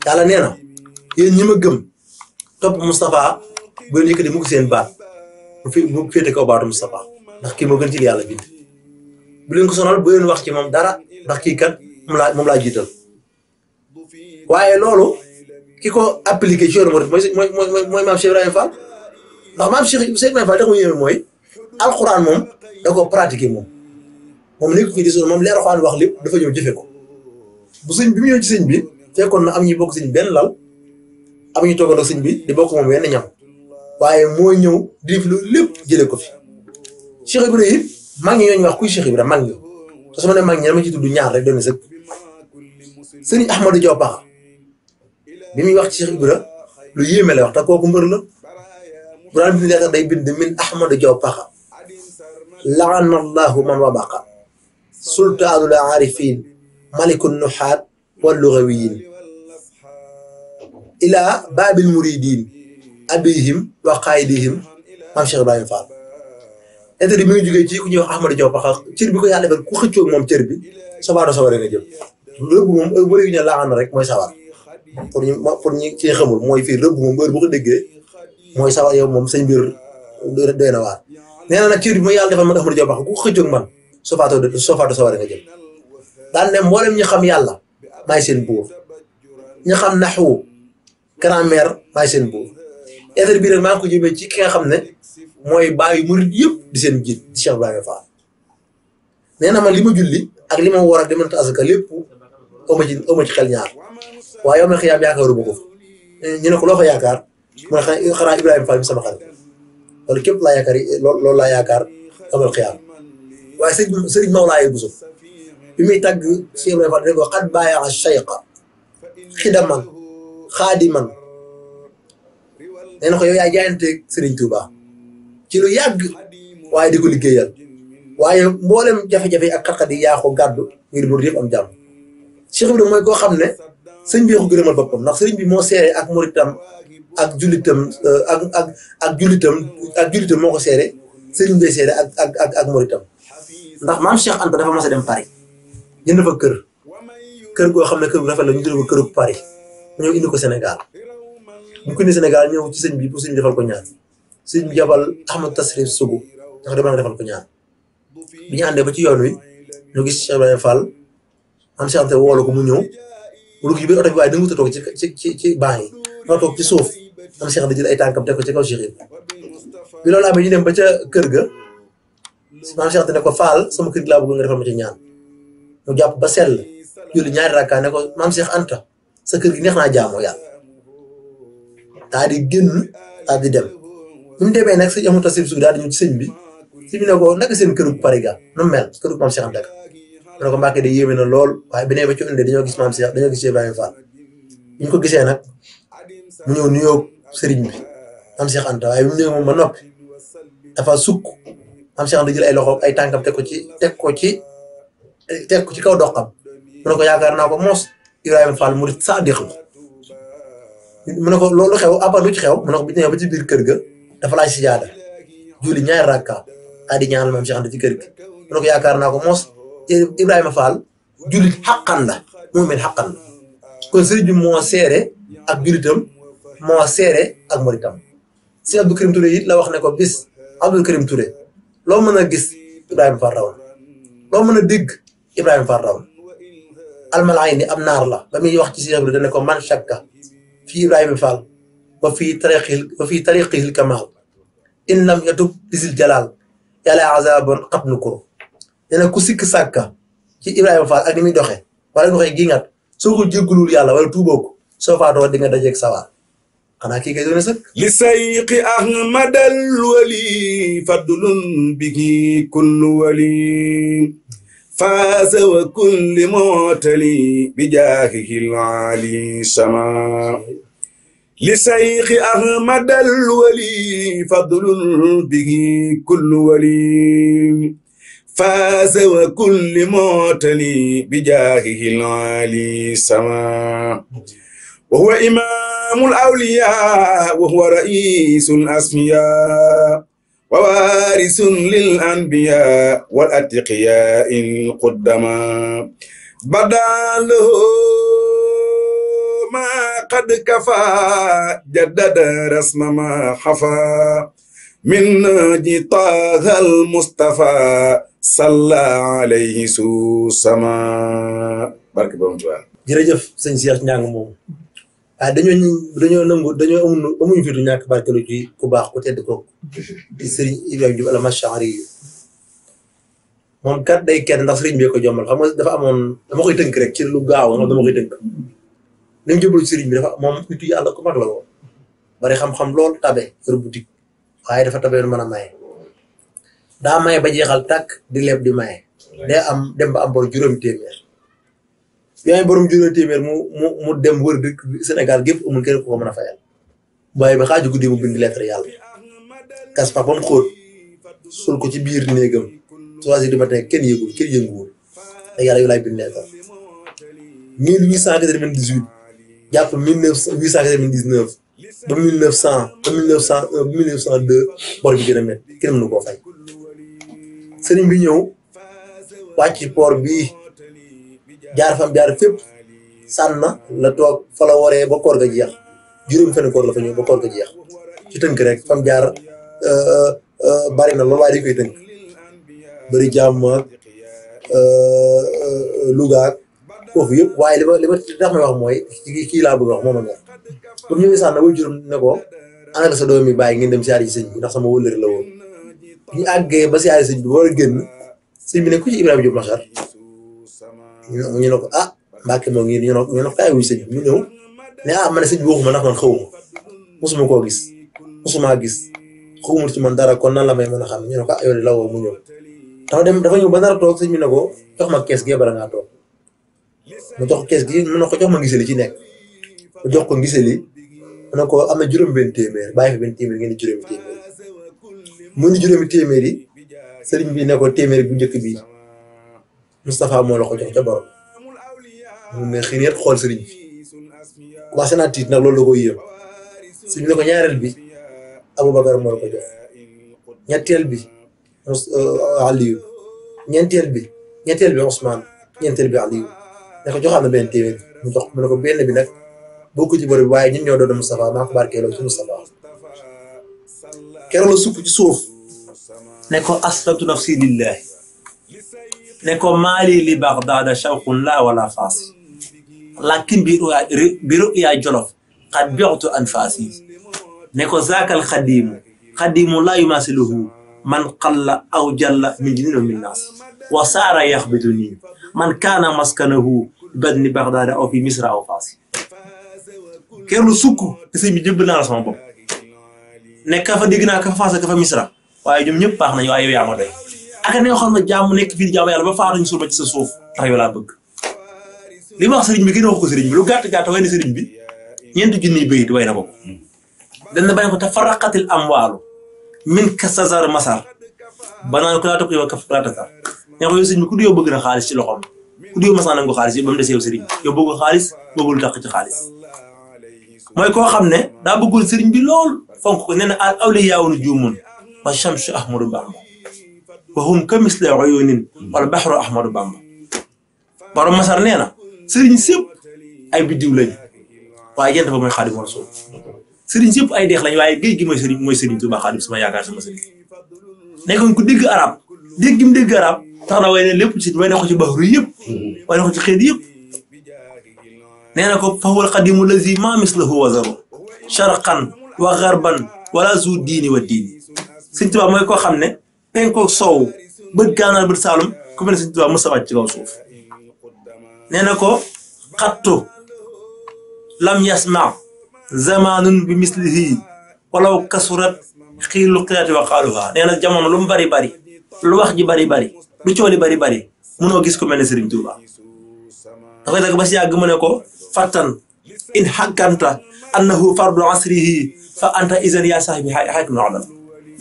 yàlla nee na yéen ñi ma gëm topp Moustapha bu leen yëkkati mu ko seen baat bu féete kaw baatu Moustapha ndax kii moo gën ci li yàlla bind bu leen ko sonal bu leen wax ci moom dara ndax kii kat moom laa jiital waaye loolu ki ko appliqué ci yoonu mooy maam Cheikh Ibrahima Fall ndax maam Cheikh Ibrahima Fall tax mu yéeme mooy alxuraan moom da ko pratiqué moom nekk ñu di sonn moom li alxuraan wax lépp dafa ñëw jëfe ko bu sëñ bi mu ñëw ci sëñ bi fekkoon na am ñi bokk sëñ benn lal am ñu toogandoo sëñ bi di bokk moom wenn ñam waaye moo ñëw di def loolu lépp jëlee ko fi Cheikh Ibrahima mag ñi ñooñu wax kuy Cheikh Ibrahima mag ñi te su ma nee mag ñi dama ci tudd ñaar rek doon na sëkk sëñ Ahmadou Diaw Pakha bi muy wax ci Cheikh Ibrahima lu yéeme la wax te kooku mbër la bu daan bind leetar day bind min Ahmadou Diaw Pakha laana allahu man wabaqa sultaanul aarifin malikun nuxaat wal lugawiyin ila baabil muridin abihim wa qaidihim maam Cheikh Ibrahima Fall intérêt mi ngi jógee ci ku ñuy wax Ahmadou Diaw Pakha cër bi ko yàlla defal ku xëccoo moom cër bi sabaado saware nga jëm rëbb moom heure bu léegi ne laana rek mooy sawar pour ñi ci xamul mooy fii rëbb moom heure bu ko déggee mooy sawar yow moom sañ mbir doy na waar nee na nag cër bi ma yàlla defal man Ahmadou Diaw Pakha ku xëccoo man sofaado saware nga jëm daan ne mboolem ñi xam yàlla maay seen buur ñi xam naxwu grammaire maay seen buur lettre bi nag maa ngi ko jëmee ci ki nga xam ne mooy baayu murid yëpp di seen jiit di Cheikh Ibrahima Fall nee na man li ma julli ak li ma war a demante asaka lépp oma ci xel ñaar waaye yow ma xiyaam yaakaaruma ko ñu ne ko loo fa yaakaar mu ne xanaa Ibrahima Fall bi sama xarit loolu képp laa yaakaar loolu laa yaakaar amal xiyaam waaye sëriñ Mawlaaye Bousso bi muy tàgg Cheikh Ibrahima Fall dane ko xat baayaa cheyqa xidaman xaadiman nee na ko yow yaa jaayante Sëriñ Tuuba ci lu yàgg waaye di ko liggéeyal waaye mboolem jafe-jafe ak xat-xat yi yaa ko gàddu ngir murid yëpp am jàmm Cheikh Ibrahima mooy koo xam ne sëñ bi ko gërëmal boppam ndax sëriñ bi moo seere ak muritam ak jullitam ak jullitam moo ko seere sëriñ bi seere ak muritam ndax maam Cheikh Anta dafa mas a dem Paris jënd fa kër goo xam ne kër gu rafet la ñu tuddee ko këru Paris mu ñëw indi ko Sénégal bu ko indi Sénégal ñëw ci sëñ bi pour sëñ bi defal ko ñaan sëñ bi jabal Ahmad Tasrif Sougou dafa demal nga defal ko ñaan bi ñu àndee ba ci yoon wi ñu gis Cheikh Ibrahima Fall am Cheikh Anta woolu ko mu ñëw mu dugg ci biir oto bi waaye da nga wut a toog ci banc yi moo toog ci suuf am Cheikh da jël ay tànkam teg ko ci kaw Cheikh Ibrahima bi loolu amee ñu dem ba ca kër ga maam Cheikh Anta ne ko Fall sama kër gi laa bëgg nga defal ma ci ñaan mu jàpp ba sell julli ñaari rakkaa ne ko maam Cheikh Anta sa kër gi neex naa jaamoo yàlla daa di génn daa di dem bi mu demee nag sëñ Ahmad Tasrif Sougou daal di ñëw ci sëñ bi sëñ bi ne ko naka seen këru Paris ga nu mel këru maam Cheikh Anta mu ne ko Mbàkke de yéeme na lool waaye bi nee ba ci ëndee dañoo gis maam Cheikh dañoo gis Ibrahima Fall bi ñu ko gisee nag mu ñëw nuyoo sëriñ bi maam Cheikh Anta waaye bi mu ñëwee moom ba noppi dafa sukk maam Cheikh Anta jël ay loxo ay tànkam teg ko ci kaw doxam mu ne ko yaakaar naa ko moos Ibrahima Fall murid saadiq la mu ne ko loolu xew après lu ci xew mu ne ko bi ñëwee ba ci biir kër ga dafa laaj sijaada julli ñaari rakka daal di ñaanal maam Cheikh Anta ci kër gi mu ne ko yaakaar naa ko moos Ibrahima Fall jullit xaqan la moo mel xaqan la kon sëriñ bi moo seere ak jullitam moo seere ak muritam si Abdou Karim Touré it la wax ne ko bis Abdou Karim Touré loo mën a gis Ibrahima Fall raw na loo mën a dégg Ibrahima Fall raw na almalaay ni am naar la ba muy wax ci Cheikh bi dane ko man shakka fii Ibrahima Fall wa fii tariqihil kamal in lam yatub bisil jalal yàlla azabon xat nu ko nee na ku sikk sàkka ci Ibrahima Fall ak ni muy doxee wala doxee gingat soo ko jéggulul yàlla wala tuuboo ko soo faatoo di nga dajeeg sawar xanaa kii kay doone sëkk li sayqi ahmadal wali fadlun bihi kullu wali faasa wa kulli mootali bi jaahihi al-aali sama li sayqi ahmadal wali fadlun bihi kullu wali faasa wa kulli mootali bi jaahihi al-aali sama wa huwa imaamul awliyaa wa huwa ra'iisul asfiyaa wa waarisun lil anbiyaa wal atqiyaa'il quddamaa badaa lahu maa qad kafaa jaddada rasma maa xafaa min naaji taahal Mustafaa salla alayhi su sama barke borom Tuubaa. jërëjëf sëñ Cheikh Njàng moom waaye dañoo nangu amuñu fitu ñàkk barkelu ci ku baax ku tedd ko di sëriñ Ibrahima Diop al-Mash'ari moom kat day kenn ndax sëriñ bi ko jombal xam nga dafa amoon dama koy tënk rek ci lu gaaw nga dama koy tënk li mu jublu sëriñ bi dafa moom nitu yàlla ku mag la woon bari xam-xam lool tabe yor boutique waaye dafa tabe mën a maye daa maye ba jeexal tàkk di leb di maye day am dem ba am bor juróomi téeméer yaa ngi borom juróomi téeméer mu dem wër dëkk Sénégal gépp amul kenn ku ko mën a fayal waaye ba xaaju guddi mu bind lettre yàlla gas pax ba mu xóot sul ko ci biir néegam 3 heures du matin kenn yënguwul te yàlla yu laay bind lettre 1898 jàpp 1899 ba 1900 ba 1901 ba 1902 bor bi gën a métti kenn mënu koo fay sëriñ bi ñëw wàcc ci port bii jaar fam jaar fépp sànn la toog fa la waree ba koor ga jeex juróomi fenn koor la fa ñëw ba koor ga jeex ci tënk rek fam jaar bari na loolu waaye dañ koy tënk bëri jàmm ak Louga ak foofu yëpp waaye li ma tax may wax mooy kii laa bëgg a wax moom a ñor bu ñëwee sànn way juróom ne ko ànd sa doom yi bàyyi ngeen dem siyaare ci sëñ bi ndax sama wëllëre la woon ñu àggee ba siyaare sëñ bi war a génn sëñ bi ne ku ci Ibrahima Diop Makhtar ñu ne ko ah Mbacke moo ngi ñu ne ko kaay wuy sëñ bi mu ñëw ne ah man sëñ bi waxuma ndax man xawma mosuma koo gis mosuma gis xawmul ci man dara kon nan la may mën a xam ñu ne ko ah yow de la woo mu ñëw dafa ñëw ba nar a toog sëñ bi ne ko jox ma kees gi bala ngaa toog mu jox kees gi mu ne ko jox ma gisali ci nekk mu jox ko gisali mu ne ko am na juróom-benn téeméer bàyyi fi benn téeméer ngeen di juróomi téeméer mu ni juróomi téeméer yi sëriñ bi ne ko téeméer bu njëkk bi Moustapha moo la ko jox ca borom mu ne xëy na xool sëriñ bi commencé naa tiit nag loolu la ko yéem sëriñ bi ne ko ñaareel bi Aboubacar moo la ko jox ñetteel bi Aliou ñeenteel bi Ousmane ñeenteel bi Aliou ne ko joxaat na benn téeméer mu jox mu ne ko benn bi nag bokku ci bor bi waaye ñun ñoo doon Moustapha maa ko barkeeloo ci Moustapha keroog la sukk ci suuf ne ko aslamtu nafsi lillahi ne ko maali li Baghdada shawqun la wala faasi lakin bi ru'ya Jolof qad bi'tu anfasi ne ko zaakal xadimu la yumasiluhu man qalla aw jalla min jinin wa min naas wa saara yaxbitu nii man kaana maskanahu badni Baghdada aw fi misra aw faasi keroog la sukk te sëñ bi jëbb naa la sama bopp nekk ka fa dégg naa ka fa faasa ka fa misra waaye ñoom ñëpp baax nañu waaye yow yaa ma doy ak ne xam na jàmm nekk fii di jàmm yàlla ba faatuñu suul ba ci sa suuf tax yow laa bëgg li ma wax sëriñ bi gën a wax ko sëriñ bi lu gàtt way na sëriñ bi ñeenti junniy bayit way na ko dana bañ ko tafarraqatil amwaalu min kasazar masar banaan ko laa topp yow kafratakar ne ko yow sëriñ bi ku di yow bëgg na xaalis ci loxoom ku di yow masaan nangu xaalis yi ba mu des yow sëriñ yow bëggu xaalis bëggul taq ci xaalis mooy koo xam ne daa bëggul sëriñ bi lool fonk ko nee na al awliyaa nujuumun wa shamsu ahmadu bamba wa hum ka misli uyunin wal bahru ahmadu bamba borom masar nee na sëriñ sépp ay biddiw lañ waaye jant ba mooy Xaadimu Rasuul sëriñ sépp ay deex lañ waaye géej gi mooy sëriñ Tuubaa Xaadim sama yaakaar sama sëriñ nekkoon ku dégg arab déggim dégg arab tax na way ne lépp ci way na ko ci bahru yëpp way na ko ci xeet yëpp nee na ko fa huwal xadimu lazi ma mislahu wazaru sharqan wa garban wala zu diini wa diini sëñ Tuubaa mooy koo xam ne penko soow bët gànnaar bët saalum ku mel ne sëñ Tuubaa mës a wàcc ci kaw suuf nee na ko xattu lam yasma zamanun bi mislihi walaw kasurat xiilu xiyaati wa xaaluha nee na jamono lu mu bari lu wax ji bari lu cooli bari mënoo gis ku mel ne sëriñ Tuubaa dafay dag ba si yàgg mu ne ko fattan in xakkanta annahu fardu asrihi fa anta izan yaa saahibi xaykum noxdal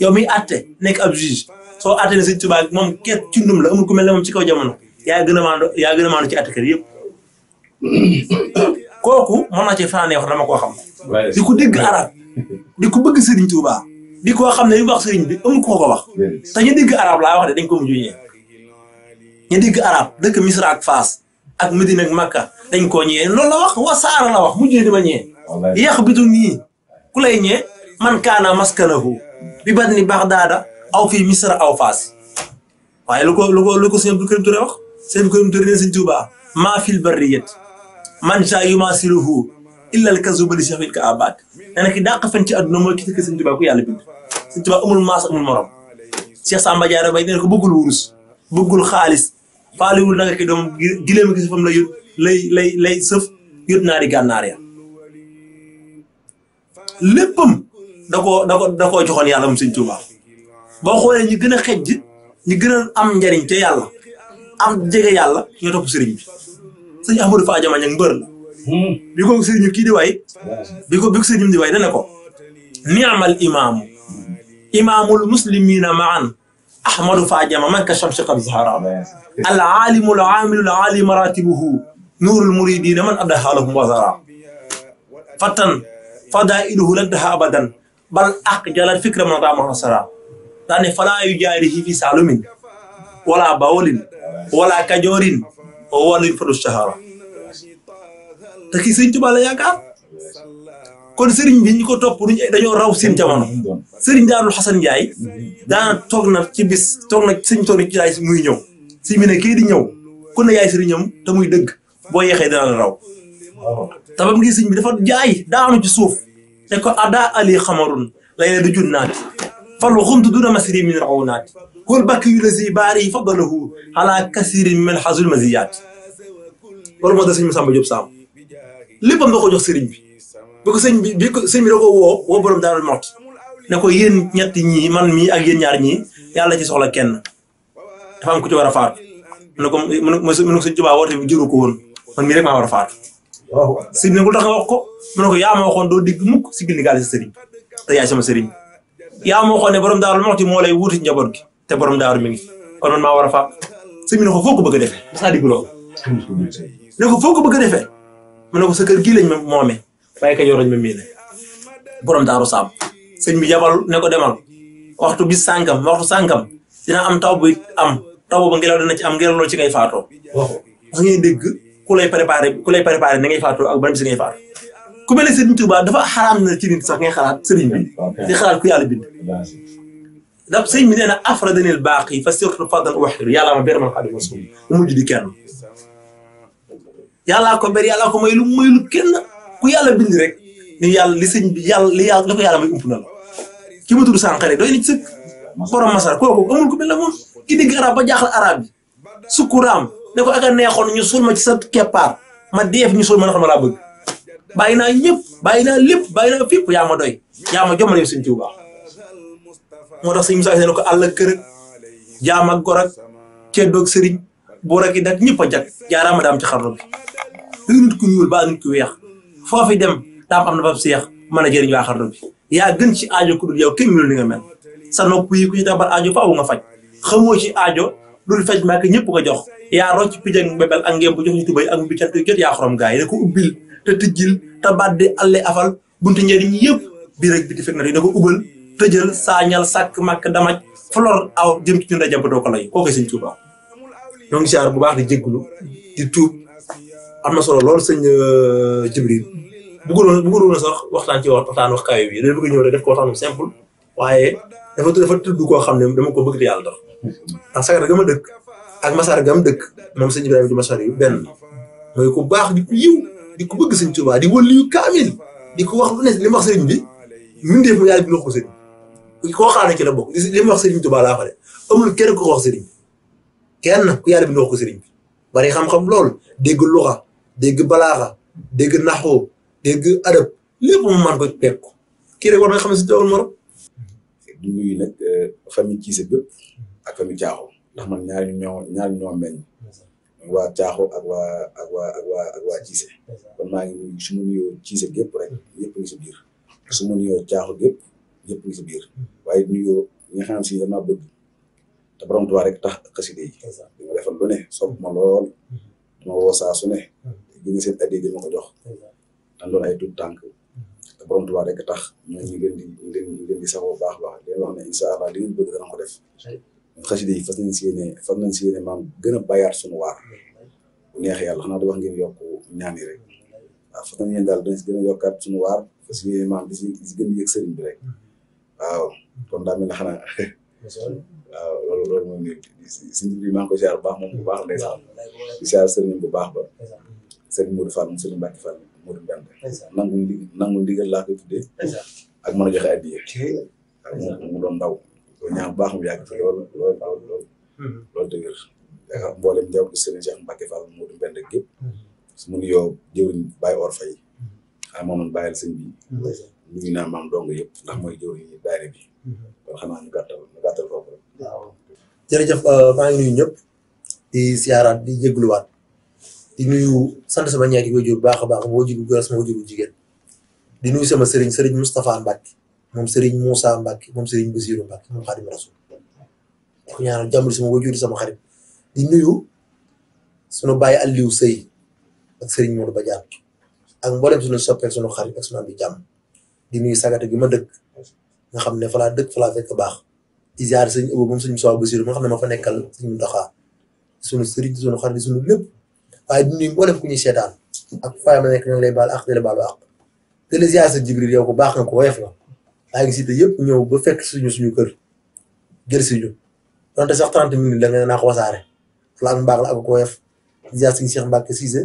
yow miy atte nekk ab juge soo atte ne sëñ Tuubaa moom keet cundum la amul ku mel ne moom ci kaw jamono yaa gën a maandu ci attekat yëpp kooku mën naa cee fanaanee wax dama koo xam di ko dégg arab di ko bëgg sëriñ Tuubaa di ko xam ne li wax sëriñ bi amul ko wax te ñu dégg arab laa wax de dañ ko mujj ñee ñu dégg arab dëkk Misra ak Faas ak Medina ak Makka dañ koo ñee loolu la wax wasaara la wax mujjee di ma ñee yàq bitu nii ku lay ñee man kaana maskanahu bi badni Baghdada aw fii Misra aw Faas waaye lu ko sëñ Abdou Karim Touré wax sëñ Abdou Karim Touré ne sëñ Tuubaa maa fil barriyat man saa yumaasiluhu illa al kazuba li Cheikh ka abad nee na ki dàq fen ci àdduna mooy ki tëkk sëñ Tuubaa ku yàlla bind sëñ Tuubaa amul maas amul morom Cheikh Samba Diarra Bay nee na ko bëggul wurus bëggul xaalis faaliwul nanga ki doom gileema gi sëfam lay sëf yót naa di gànnaar ya léppam da koo joxoon yàlla moom sëñ Tuubaa boo xoolee ñi gën a xejj ñi gën a am njariñ te yàlla am jege yàlla ñoo topp sëriñ bi sëñ Ahmadou Fa Jama ñang mbër la bi ko sëriñu kii di way bi ko sëriñum di way dana ko ni'mal imaamul muslimina maan Ahmadou Fa Jama man ka shamsi qad zahara al alimu al amilu al ali maratibuhu nurul muridina man addaha lahum wazara fatan fadailuhu lantaha abadan bal aqjala fikra man rama sara daane falaa yujaarihi fi salumin wala bawolin wala kajorin wala fadu shahara te kii sëriñ Tuubaa la yaakaar kon sëriñ bi ñu ko topp dañoo raw seen jamono sëriñ Daarul Xasan Njaay daana toog na ci bis toog na sëriñ toog na ci jaay muy ñëw si mu ne kii di ñëw ku ne yaay sëriñam te muy dëgg boo yeexee dana la raw te ba mu ngi sëriñ bi dafa jaay daanu ci suuf ne ko ada ali xamarun lay du junnaat falu xumtu duna masiri min rawnaat kul bakki yu la si baari fadalahu ala kasirin min xazul maziyaat loolu moo tax sëñ Massamba Diop Sam léppam da ko jox sëriñ bi sëñ bi da ko woo borom Daaru Muxti ne ko yéen ñett ñii man mii ak yéen ñaar ñii yàlla ci soxla kenn dafa am ku ci war a faatu mu ne ko sëñ Tuubaa woote bi jëru ko woon man mii rek maa war a faatu waaw sëñ bi ne ko tax nga wax ko mu ne ko yaa ma waxoon doo digg mukk si gindigaale si sëriñ te yaay sama sëriñ yaa ma waxoon ne borom Daaru Muxti moo lay wuuti njaboot gi te borom daaru mi ngi kon man maa war a faatu sëñ bi ne ko foo ko bëgg a defee saa digg loolu ne ko foo ko bëgg a defee mu ne ko sa kër gii lañ ma moomee waaye ka yor lañ ma miine borom Daaru Saam sëñ bi yabal ne ko demal waxtu bis sànkam waxtu sànkam dina am taw bu taw ba ngelaw dina ci am ngelaw loolu ci ngay faatoo wax ngay dégg ku lay préparé ni ngay faatoo ak ban bis ngay faatoo ku mel ne Sëriñ Tuubaa dafa xaraam na ci nit sax ngay xalaat sëriñ bi di xalaat ku yàlla bind daf sëñ bi nee na afradanil baaqi fa sirtu fadan waxiru yàllaa ma ber man xadim rasul mu mujj di kenn yàllaa ko ber yàllaa ko may lu kenn ku yàlla bind rek ni yàlla li sëñ bi yàlla li ko yàlla may ump na la ki ma tudd sànq rek doy na ci sëkk borom masar kooku amul ku mel ne moom ki dégg arab ba jaaxal arab bi sukkuraam ne ko ak a neexoon ñu suul ma ci sa keppaar ma deef ñu suul ma na xam laa bëgg bàyyi naa ñëpp bàyyi naa lépp bàyyi naa fépp yaa ma doy yaa ma jommale yow sëñ Tuubaa moo tax sëñ Musaa ne ko àll kër ak jaam ak gor ak ceddoog sëriñ buur ak i dak ñëpp a jag jaaraama daam ci xarnu bi luy nit ku ñuul ba nit ku weex foofi dem daam am na fa seex mën a jëriñ waa xarnu bi yaa gën ci aajo ku dul yow kenn mënul ni nga mel sa nopp yi ku ci tabar aajo faaw nga faj xamoo ci aajo dul faj maa ñëpp ko jox yaa rocc picc ak mbébel ak ngeen bu jox ñu tubay ak mbi cant jot yaa xorom gaa yi ne ko ubbil te tëjjil te baddi alle afal buntu njëriñ yëpp bii rek biti fekk na da ko ubbal tëjal saañal sàkk màkk damaj flor aw jëm ci ñun da jàmp doo ko lay koo koy sëñ Tuubaa ñoo ngi siyaar bu baax di jégglu di tuub am na solo lool sëñ Jibril bëggoon na sax waxtaan ci waxtaan wax kaayu bi dañu bëgg ñëw rek def ko waxtaan simple waaye dafa tudd koo xam ne dama ko bëgg te yàlla tax ndax sagar ga ma dëkk ak masar gam dëkk moom sëñ Ibrahima di masar yu benn mooy ku baax di ku yiw di ko bëgg sëñ Tuubaa di wëlli yu kaamil di ko wax lu ne li mu wax sëriñ bi mindeef mu yàlla bi wax ko sëriñ koo xaar ne ci la bokk li mu wax sëriñ Tuubaa laa fa de amul kenn ku ko wax sëriñ kenn ku yàlla bi wax ko sëriñ bi bari xam-xam lool dégg luxa dégg balaaxa dégg naxoo dégg adab lépp mu man ko teg ko kii rek war na xam ne si tool morom di nuyu nag famille Cissé bépp ak famille Caaxo ndax man ñaari ñoo meññ waa Caaxo ak waa Cissé kon maa ngi nuyu su ma nuyoo Cissé gépp rek ñëpp ngi si biir su ma nuyoo Caaxo gépp ñëpp ngi si biir waaye nuyoo ñi nga xam si dama bëgg te borom Tuubaa rek tax xaside yi di ma defal lu ne sopp ma lool dama woo saa su ne gëne seen addi di ma ko jox dan doon ay tuut tànk te borom Tuubaa rek tax ñoo ñu leen di saxoo baax leen wax ne incha allah li ngeen bëgg dana ko def xaside yi fas nañ si yéene maam gën a bayaat suñu waar bu neexee yàlla xanaa da wax ngeen yokk ñaan yi rek waaw fas nañ yéen daal dañ si gën a yokkaat suñu waar fas yéene maam di si gën a yëg sëriñ bi rek waaw kon daa mel ne xanaa waaw loolu mooy si bi maa ngi ko ziar bu baax moom bu baax ndeysaan di ziar sëriñ bu baax ba sëriñ Modou Fall moom sëriñ Mbacke Fall Modou Mbende nangu ndigal laa koy tuddee ak mën a joxe addiya ak mu doon ndaw loolu ñaan bu baax mu yàgg fi loolu dëgër yaakaar mboolem njaw di sëriñ Cheikh Mbacke Fall Modou Mbende gépp su mu nuyoo jëwriñ Baye Or Faye xanaa moom man bàyyil sëñ bi nuyu naa maam dong yëpp ndax mooy jëwriñ daayira bi kon xanaa ñu gàttal foofu rek jërëjëf maa ngi nuyu ñëpp di siyaaraat di jégluwaat di nuyu sant sama ñaari waajur bu baax a baax moo jigu góor sama waajuru jigéen di nuyu sama sëriñ Moustapha Mbacke moom sëriñ Moussa Mbacke moom sëriñ Bassirou Mbacke moom Xaadim Rasul di ko ñaanal jàmm sama waajur sama xarit di nuyu sunu baay Aliou Sey ak sëriñ Modou Badiane ak mboolem sunu soppeek sunu xarit ak sunu am di jàmm di nuyu sagata gi ma dëkk nga xam ne fa laa dëkk fa laa fekk baax di ziar sëñ Ebo moom sëñ Moussa Bassirou nga xam ne ma fa nekkal sëñ Mountakha sunu sëriñ sunu xarit sunu lépp waaye di nuyu mboolem ku ñuy seetaan ak faay ma nekk ñu ngi lay baal ak di la baalu ak te la ziar sa Jibril yow ko baax nga ko woyof la daa ngi cité yëpp ñëw ba fekk suñu kër jël si ñu donte sax 30 minutes la nga naa ko wasaare la ak mbaax la ak ko woyof di ziar sëñ Cheikh Mbacke Cissé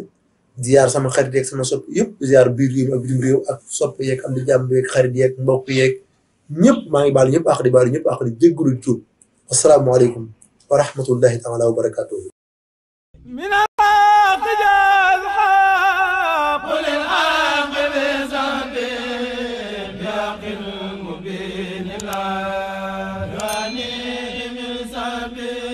ziar sama xarit yeeg sama sopp yëpp ziar biir réew ak bitim réew ak sopp yeeg am di jàmm yeeg xarit yeeg mbokk yeeg ñëpp maa ngi baal ñëpp ak di baal ñëpp ak di jéggalu tuub asalaamaaleykum wa rahmatullahi taala wa barakatuhu من الحق جاء الحق للحق بزعبه بحق المبين لا يعني من سبيل